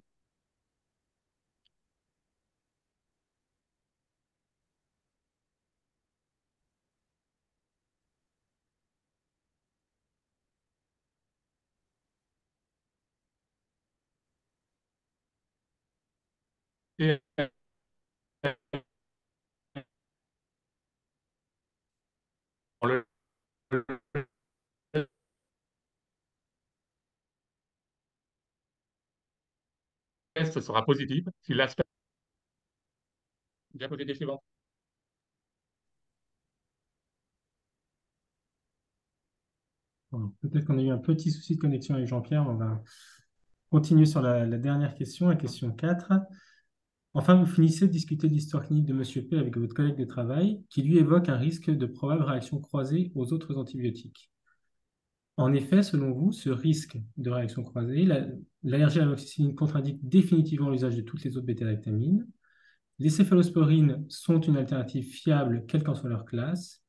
S8: Et le test sera positif si l'aspect diapositive suivante.
S3: Bon, peut-être qu'on a eu un petit souci de connexion avec Jean-Pierre. On va continuer sur la dernière question, la question 4. Enfin, vous finissez de discuter de l'histoire clinique de Monsieur P avec votre collègue de travail qui lui évoque un risque de probable réaction croisée aux autres antibiotiques. En effet, selon vous, ce risque de réaction croisée, l'allergie à l'amoxicilline contre-indique définitivement l'usage de toutes les autres bêta-lactamines. Les céphalosporines sont une alternative fiable, quelle qu'en soit leur classe.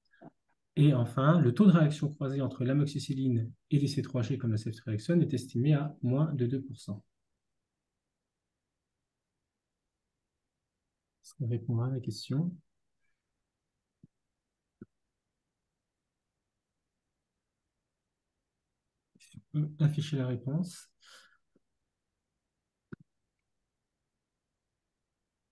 S3: Et enfin, le taux de réaction croisée entre l'amoxicilline et les C3G comme la ceftriaxone est estimé à moins de 2%. Est-ce qu'on répondra à la question? On peut afficher la réponse.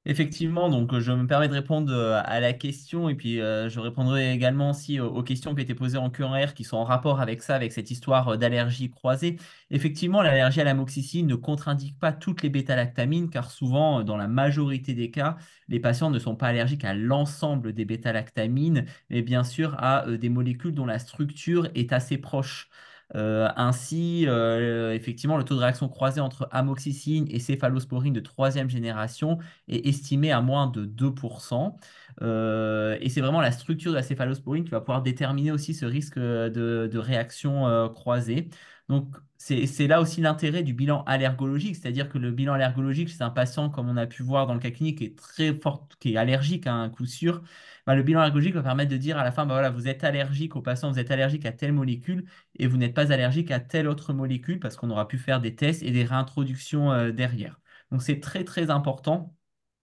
S7: Effectivement, donc je me permets de répondre à la question et puis je répondrai également aussi aux questions qui étaient posées en Q&R qui sont en rapport avec ça, avec cette histoire d'allergie croisée. Effectivement, l'allergie à l'amoxicilline ne contre-indique pas toutes les bêta-lactamines car souvent, dans la majorité des cas, les patients ne sont pas allergiques à l'ensemble des bêta-lactamines, mais bien sûr à des molécules dont la structure est assez proche. Ainsi, effectivement, le taux de réaction croisée entre amoxicilline et céphalosporine de troisième génération est estimé à moins de 2%. Et c'est vraiment la structure de la céphalosporine qui va pouvoir déterminer aussi ce risque de réaction croisée. Donc, c'est là aussi l'intérêt du bilan allergologique, c'est-à-dire que le bilan allergologique, c'est un patient, comme on a pu voir dans le cas clinique, qui est très fort, qui est allergique à un coup sûr. Bah, le bilan allergologique va permettre de dire à la fin, bah, voilà, vous êtes allergique au patient, vous êtes allergique à telle molécule et vous n'êtes pas allergique à telle autre molécule parce qu'on aura pu faire des tests et des réintroductions derrière. Donc, c'est très, très important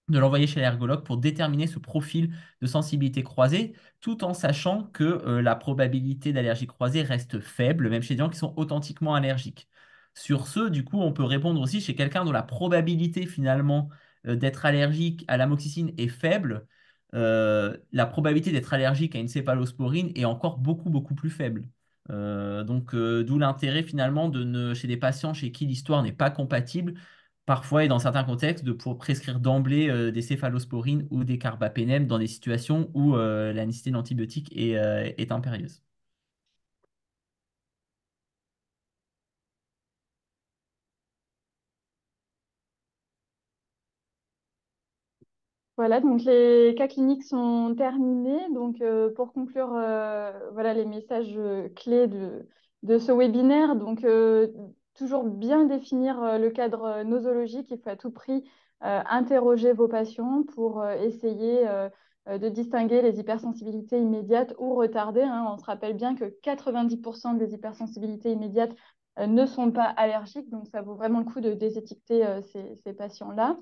S7: de l'envoyer chez l'ergologue pour déterminer ce profil de sensibilité croisée, tout en sachant que la probabilité d'allergie croisée reste faible, même chez des gens qui sont authentiquement allergiques. Sur ce, du coup, on peut répondre aussi chez quelqu'un dont la probabilité finalement d'être allergique à l'amoxicilline est faible, la probabilité d'être allergique à une céphalosporine est encore beaucoup, beaucoup plus faible. D'où l'intérêt finalement chez des patients chez qui l'histoire n'est pas compatible, parfois et dans certains contextes, de pour prescrire d'emblée des céphalosporines ou des carbapénem dans des situations où la nécessité d'antibiotiques est impérieuse.
S2: Voilà, donc les cas cliniques sont terminés. Donc, pour conclure, voilà les messages clés de ce webinaire. Donc, toujours bien définir le cadre nosologique. Il faut à tout prix interroger vos patients pour essayer de distinguer les hypersensibilités immédiates ou retardées, hein. On se rappelle bien que 90% des hypersensibilités immédiates ne sont pas allergiques. Donc, ça vaut vraiment le coup de désétiqueter ces patients-là.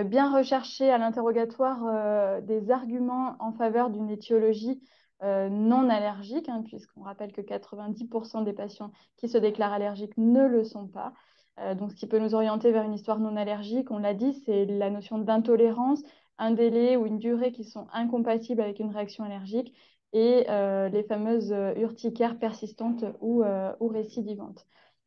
S2: Bien rechercher à l'interrogatoire des arguments en faveur d'une étiologie non allergique, hein, puisqu'on rappelle que 90% des patients qui se déclarent allergiques ne le sont pas. Donc, ce qui peut nous orienter vers une histoire non allergique, on l'a dit, c'est la notion d'intolérance, un délai ou une durée qui sont incompatibles avec une réaction allergique et les fameuses urticaires persistantes ou récidivantes.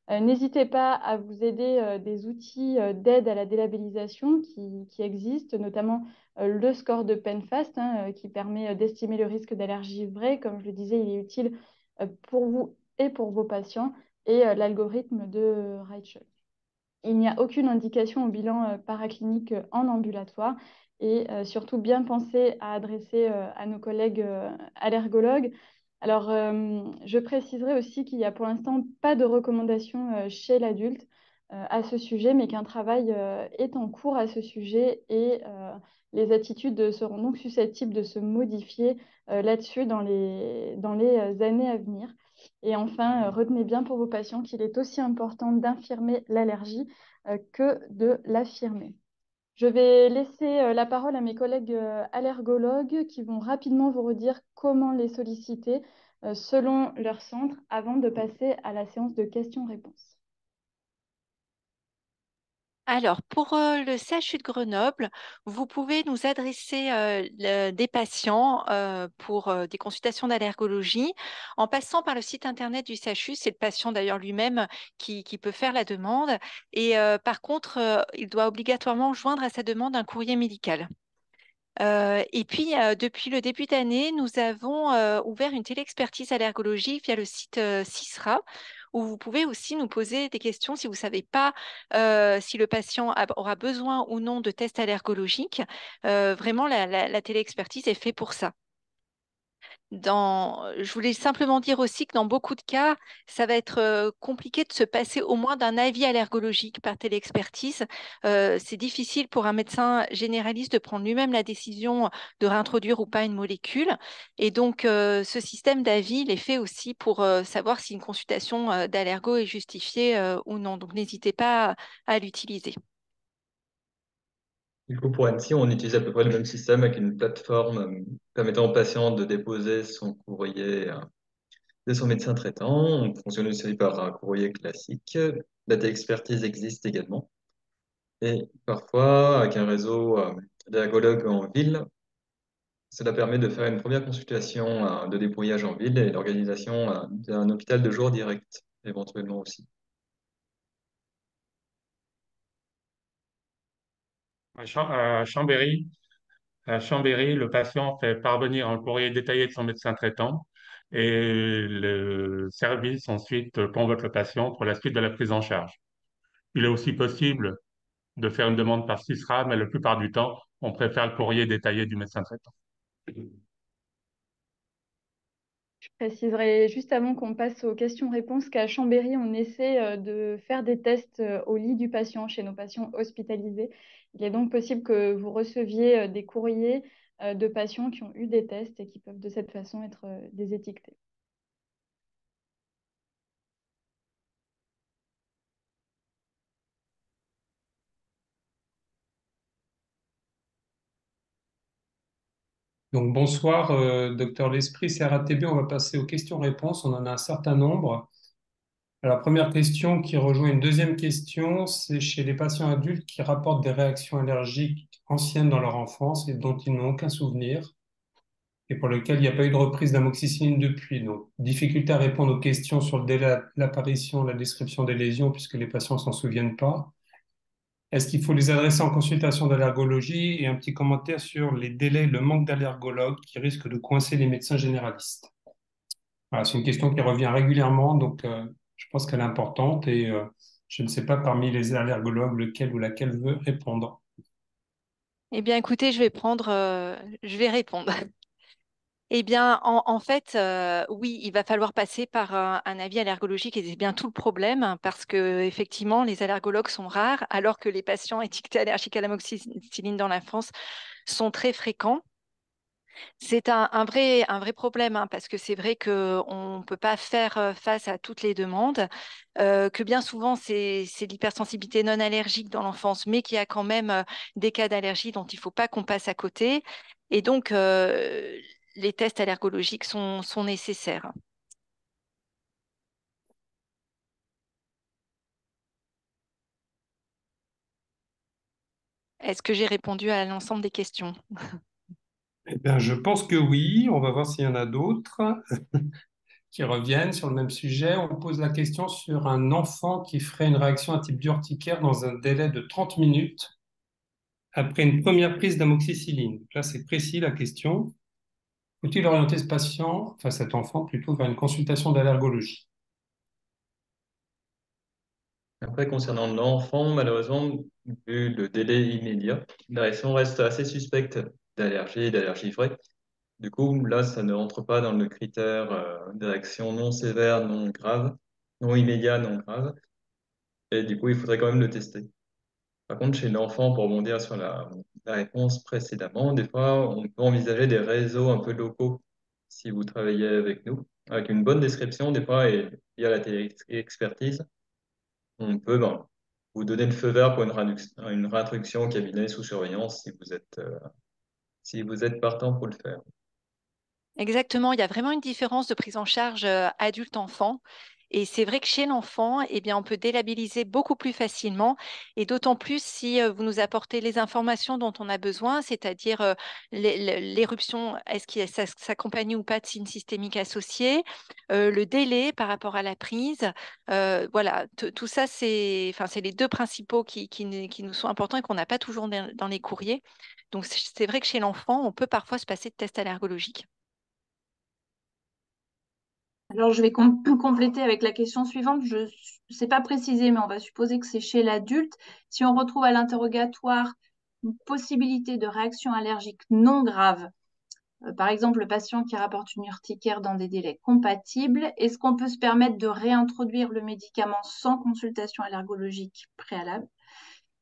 S2: N'hésitez pas à vous aider des outils d'aide à la délabellisation qui existent, notamment le score de PenFast, hein, qui permet d'estimer le risque d'allergie vraie. Comme je le disais, il est utile pour vous et pour vos patients, et l'algorithme de Reichel. Il n'y a aucune indication au bilan paraclinique en ambulatoire, et surtout bien penser à adresser à nos collègues allergologues. Alors, je préciserai aussi qu'il n'y a pour l'instant pas de recommandation chez l'adulte à ce sujet, mais qu'un travail est en cours à ce sujet, et les attitudes seront donc susceptibles de se modifier là-dessus dans les années à venir. Et enfin, retenez bien pour vos patients qu'il est aussi important d'infirmer l'allergie que de l'affirmer. Je vais laisser la parole à mes collègues allergologues qui vont rapidement vous redire comment les solliciter selon leur centre avant de passer à la séance de questions-réponses.
S4: Alors, pour le CHU de Grenoble, vous pouvez nous adresser des patients pour des consultations d'allergologie en passant par le site internet du CHU. C'est le patient d'ailleurs lui-même qui peut faire la demande. Et par contre, il doit obligatoirement joindre à sa demande un courrier médical. Et puis, depuis le début d'année, nous avons ouvert une téléexpertise allergologique via le site CISRA, où vous pouvez aussi nous poser des questions si vous ne savez pas si le patient aura besoin ou non de tests allergologiques. Vraiment, la téléexpertise est faite pour ça. Je voulais simplement dire aussi que dans beaucoup de cas, ça va être compliqué de se passer au moins d'un avis allergologique par téléexpertise. C'est difficile pour un médecin généraliste de prendre lui-même la décision de réintroduire ou pas une molécule. Et donc, ce système d'avis, il est fait aussi pour savoir si une consultation d'allergo est justifiée ou non. Donc, n'hésitez pas à l'utiliser.
S6: Du coup, pour Annecy, on utilise à peu près le même système avec une plateforme permettant au patient de déposer son courrier de son médecin traitant. On fonctionne aussi par un courrier classique. La téléexpertise existe également. Et parfois, avec un réseau d'ergologues en ville, cela permet de faire une première consultation de débrouillage en ville et l'organisation d'un hôpital de jour direct, éventuellement aussi.
S8: À Chambéry, le patient fait parvenir un courrier détaillé de son médecin traitant et le service ensuite convoque le patient pour la suite de la prise en charge. Il est aussi possible de faire une demande par CISRA, mais la plupart du temps, on préfère le courrier détaillé du médecin traitant.
S2: Je préciserai juste avant qu'on passe aux questions-réponses qu'à Chambéry, on essaie de faire des tests au lit du patient chez nos patients hospitalisés. Il est donc possible que vous receviez des courriers de patients qui ont eu des tests et qui peuvent de cette façon être désétiquetés.
S9: Donc bonsoir, docteur L'Esprit, CRATB. On va passer aux questions-réponses. On en a un certain nombre. Alors, première question qui rejoint une deuxième question, c'est chez les patients adultes qui rapportent des réactions allergiques anciennes dans leur enfance et dont ils n'ont aucun souvenir et pour lesquels il n'y a pas eu de reprise d'amoxicilline depuis. Donc, difficulté à répondre aux questions sur le délai d'apparition, la description des lésions, puisque les patients ne s'en souviennent pas. Est-ce qu'il faut les adresser en consultation d'allergologie et un petit commentaire sur les délais, le manque d'allergologues qui risque de coincer les médecins généralistes? Voilà, c'est une question qui revient régulièrement, donc je pense qu'elle est importante et je ne sais pas parmi les allergologues lequel ou laquelle veut répondre.
S4: Eh bien, écoutez, je vais répondre. Eh bien, en fait, oui, il va falloir passer par un avis allergologique et c'est bien tout le problème hein, parce que effectivement, les allergologues sont rares alors que les patients étiquetés allergiques à l'amoxicilline dans la France sont très fréquents. C'est un vrai problème hein, parce que c'est vrai qu'on ne peut pas faire face à toutes les demandes, que bien souvent c'est l'hypersensibilité non allergique dans l'enfance, mais qu'il y a quand même des cas d'allergie dont il ne faut pas qu'on passe à côté. Et donc, les tests allergologiques sont nécessaires. Est-ce que j'ai répondu à l'ensemble des questions?
S9: Eh bien, je pense que oui. On va voir s'il y en a d'autres qui reviennent sur le même sujet. On pose la question sur un enfant qui ferait une réaction à type urticaire dans un délai de 30 minutes après une première prise d'amoxicilline. Là, c'est précis la question. Faut-il orienter ce patient, enfin cet enfant, plutôt vers une consultation d'allergologie?
S6: Après, concernant l'enfant, malheureusement, vu le délai immédiat, la réaction reste assez suspecte d'allergie vraie. Du coup, là, ça ne rentre pas dans le critère de réaction non sévère, non grave, non immédiat, non grave. Et du coup, il faudrait quand même le tester. Par contre, chez l'enfant, pour rebondir sur la réponse précédemment, des fois, on peut envisager des réseaux un peu locaux si vous travaillez avec nous, avec une bonne description, des fois, et via la télé-expertise, on peut vous donner le feu vert pour une réintroduction au cabinet sous surveillance si vous êtes partant pour le faire.
S4: Exactement, il y a vraiment une différence de prise en charge adulte-enfant. Et c'est vrai que chez l'enfant, eh bien, on peut délabelliser beaucoup plus facilement, et d'autant plus si vous nous apportez les informations dont on a besoin, c'est-à-dire l'éruption, est-ce qu'il s'accompagne ou pas de signes systémiques associés, le délai par rapport à la prise. Voilà, tout ça, c'est les deux principaux qui nous sont importants et qu'on n'a pas toujours dans les courriers. Donc, c'est vrai que chez l'enfant, on peut parfois se passer de tests allergologiques.
S1: Alors, je vais compléter avec la question suivante. Je ne sais pas préciser, mais on va supposer que c'est chez l'adulte. Si on retrouve à l'interrogatoire une possibilité de réaction allergique non grave, par exemple le patient qui rapporte une urticaire dans des délais compatibles, est-ce qu'on peut se permettre de réintroduire le médicament sans consultation allergologique préalable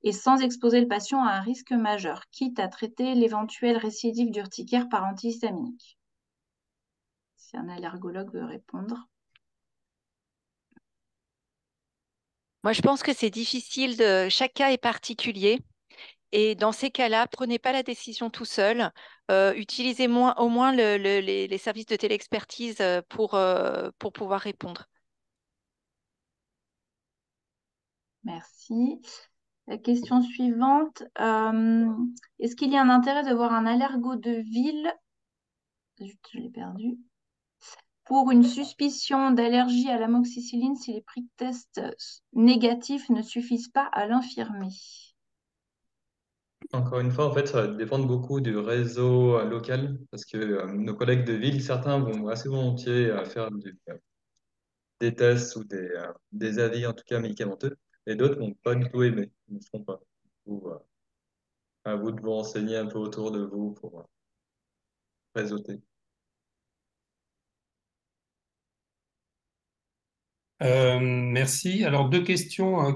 S1: et sans exposer le patient à un risque majeur, quitte à traiter l'éventuelle récidive d'urticaire par antihistaminique? Si un allergologue veut répondre.
S4: Moi, je pense que c'est difficile chaque cas est particulier. Et dans ces cas-là, prenez pas la décision tout seul. Utilisez au moins les services de téléexpertise pour pouvoir répondre.
S1: Merci. La question suivante, est-ce qu'il y a un intérêt de voir un allergo de ville, zut, je l'ai perdu, pour une suspicion d'allergie à l'amoxicilline si les prix de test négatifs ne suffisent pas à l'infirmer?
S6: Encore une fois, en fait, ça va dépendre beaucoup du réseau local, parce que nos collègues de ville, certains vont assez volontiers faire des tests ou des avis, en tout cas médicamenteux, et d'autres vont pas du tout aimer, ils ne le feront pas. Ou, à vous de vous renseigner un peu autour de vous pour réseauter.
S9: Merci. Alors, deux questions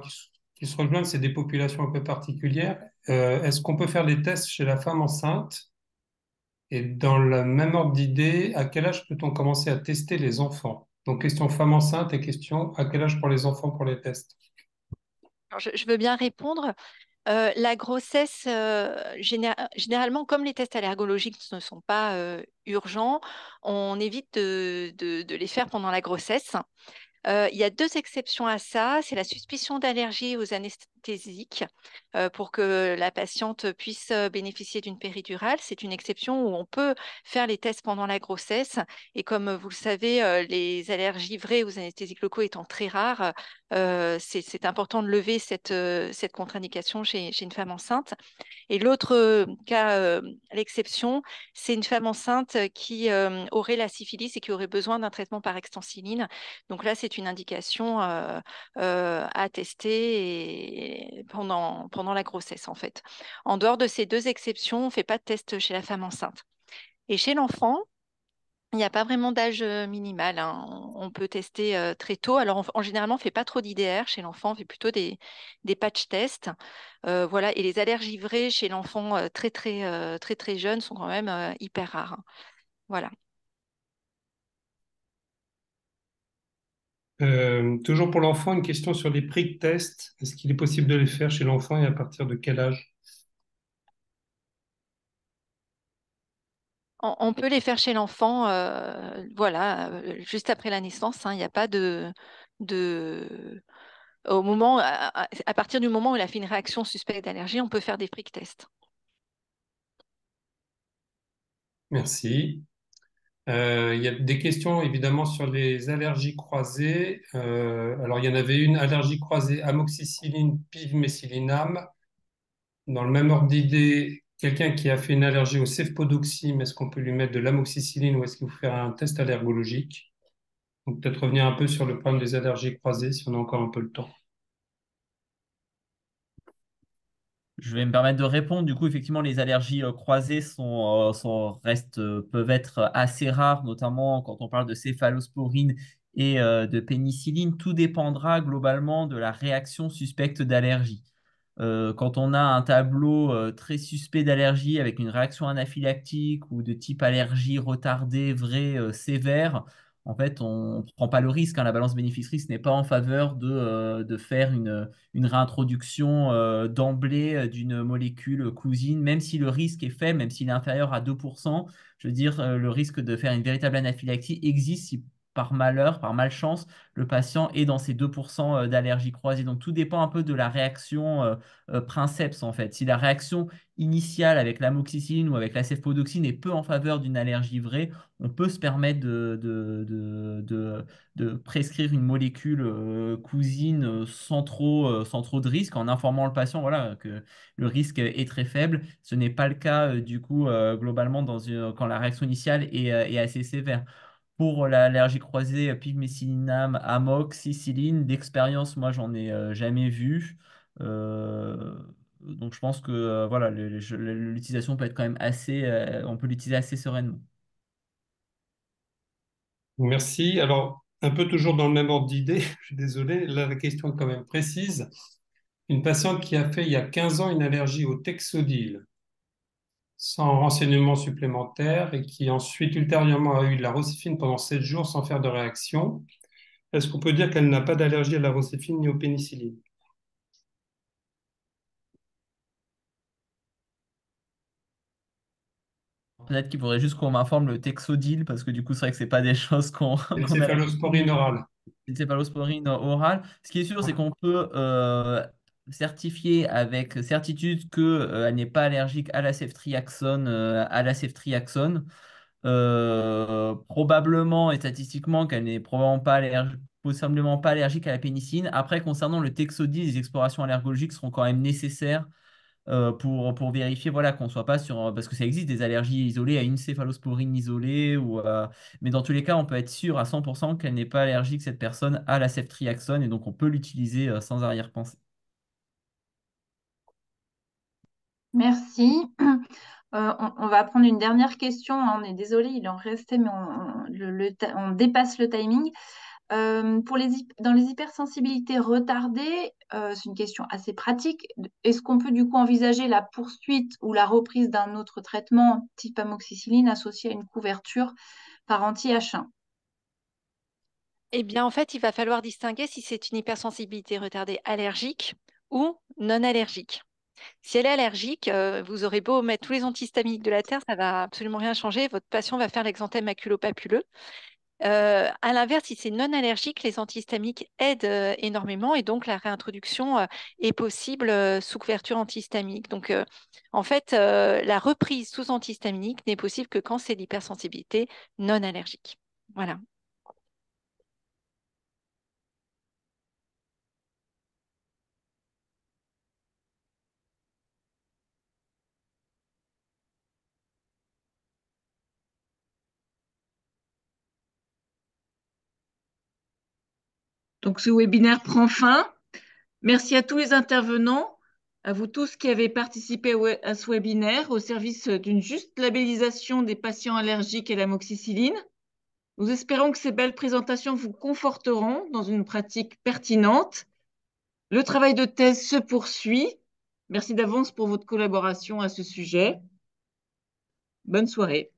S9: qui se rejoignent, c'est des populations un peu particulières. Est-ce qu'on peut faire des tests chez la femme enceinte? Et dans le même ordre d'idée, à quel âge peut-on commencer à tester les enfants? Donc, question femme enceinte et question à quel âge pour les enfants pour les tests?
S4: Alors, je veux bien répondre. La grossesse, généralement, comme les tests allergologiques ne sont pas urgents, on évite de les faire pendant la grossesse. Il y a deux exceptions à ça. C'est la suspicion d'allergie aux anesthésiques pour que la patiente puisse bénéficier d'une péridurale. C'est une exception où on peut faire les tests pendant la grossesse. Et comme vous le savez, les allergies vraies aux anesthésiques locaux étant très rares, c'est important de lever cette contre-indication chez une femme enceinte. Et l'autre cas, l'exception, c'est une femme enceinte qui aurait la syphilis et qui aurait besoin d'un traitement par extensiline. Donc là, c'est une indication à tester pendant la grossesse, en fait. En dehors de ces deux exceptions, on ne fait pas de test chez la femme enceinte. Et chez l'enfant, il n'y a pas vraiment d'âge minimal, hein. On peut tester très tôt. Alors, en général, on ne fait pas trop d'IDR chez l'enfant, on fait plutôt des patch tests. Voilà. Et les allergies vraies chez l'enfant très jeune sont quand même hyper rares, hein. Voilà.
S9: Toujours pour l'enfant, une question sur les prix de test. Est-ce qu'il est possible de les faire chez l'enfant et à partir de quel âge?
S4: On peut les faire chez l'enfant, voilà, juste après la naissance, hein. Il n'y a pas de... à partir du moment où il a fait une réaction suspecte d'allergie, on peut faire des prick tests.
S9: Merci. Il y a des questions évidemment sur les allergies croisées. Alors, il y en avait une, allergie croisée amoxicilline, pivmécillinam. Dans le même ordre d'idée, quelqu'un qui a fait une allergie au cefpodoxime, est-ce qu'on peut lui mettre de l'amoxicilline ou est-ce qu'il faut faire un test allergologique? Donc, peut-être revenir un peu sur le problème des allergies croisées si on a encore un peu le temps.
S7: Je vais me permettre de répondre. Du coup, effectivement, les allergies croisées peuvent être assez rares, notamment quand on parle de céphalosporine et de pénicilline. Tout dépendra globalement de la réaction suspecte d'allergie. Quand on a un tableau très suspect d'allergie avec une réaction anaphylactique ou de type allergie retardée, vraie, sévère, en fait, on ne prend pas le risque, hein. La balance bénéfice-risque n'est pas en faveur de faire une réintroduction d'emblée d'une molécule cousine, même si le risque est faible, même s'il est inférieur à 2%. Je veux dire, le risque de faire une véritable anaphylaxie existe si par malheur, par malchance, le patient est dans ces 2% d'allergie croisée. Donc tout dépend un peu de la réaction princeps en fait. Si la réaction initiale avec l'amoxicilline ou avec la cefpodoxine est peu en faveur d'une allergie vraie, on peut se permettre de prescrire une molécule cousine sans trop de risque, en informant le patient voilà, que le risque est très faible. Ce n'est pas le cas du coup globalement quand la réaction initiale est assez sévère. Pour l'allergie croisée, pivmécillinam, amoxicilline, d'expérience, moi, j'en ai jamais vu. Euh, donc, je pense que voilà, l'utilisation peut être quand même on peut l'utiliser assez sereinement.
S9: Merci. Alors, un peu toujours dans le même ordre d'idée, je suis désolé, là, la question est quand même précise. Une patiente qui a fait il y a 15 ans une allergie au Texodil, sans renseignement supplémentaire, et qui ensuite, ultérieurement, a eu de la rocifine pendant 7 jours sans faire de réaction. Est-ce qu'on peut dire qu'elle n'a pas d'allergie à la rocifine ni aux pénicillines?
S7: Peut-être qu'il faudrait juste qu'on m'informe le Texodil, parce que du coup, c'est vrai que c'est pas des choses
S9: Et
S7: qu'on a
S9: céphalosporine orale.
S7: l'encéphalosporine orale. Ce qui est sûr, c'est qu'on peut certifier avec certitude qu'elle n'est pas allergique à la ceftriaxone, probablement et statistiquement qu'elle n'est probablement pas possiblement pas allergique à la pénicilline. Après, concernant le Texodil, les explorations allergologiques seront quand même nécessaires pour vérifier voilà, qu'on ne soit pas sur... Parce que ça existe des allergies isolées à une céphalosporine isolée. Mais dans tous les cas, on peut être sûr à 100% qu'elle n'est pas allergique, cette personne, à la ceftriaxone. Et donc, on peut l'utiliser sans arrière-pensée.
S1: Merci. On va prendre une dernière question. On est désolé, il en restait, mais on dépasse le timing. Dans les hypersensibilités retardées, c'est une question assez pratique. Est-ce qu'on peut du coup envisager la poursuite ou la reprise d'un autre traitement type amoxicilline associé à une couverture par anti-H1?
S4: Eh bien, en fait, il va falloir distinguer si c'est une hypersensibilité retardée allergique ou non allergique. Si elle est allergique, vous aurez beau mettre tous les antihistaminiques de la Terre, ça va absolument rien changer. Votre patient va faire l'exanthème maculopapuleux. À l'inverse, si c'est non allergique, les antihistaminiques aident énormément et donc la réintroduction est possible sous couverture antihistamique. Donc, en fait, la reprise sous antihistaminique n'est possible que quand c'est l'hypersensibilité non allergique. Voilà.
S10: Donc ce webinaire prend fin. Merci à tous les intervenants, à vous tous qui avez participé à ce webinaire au service d'une juste labellisation des patients allergiques à l'amoxicilline. Nous espérons que ces belles présentations vous conforteront dans une pratique pertinente. Le travail de thèse se poursuit. Merci d'avance pour votre collaboration à ce sujet. Bonne soirée.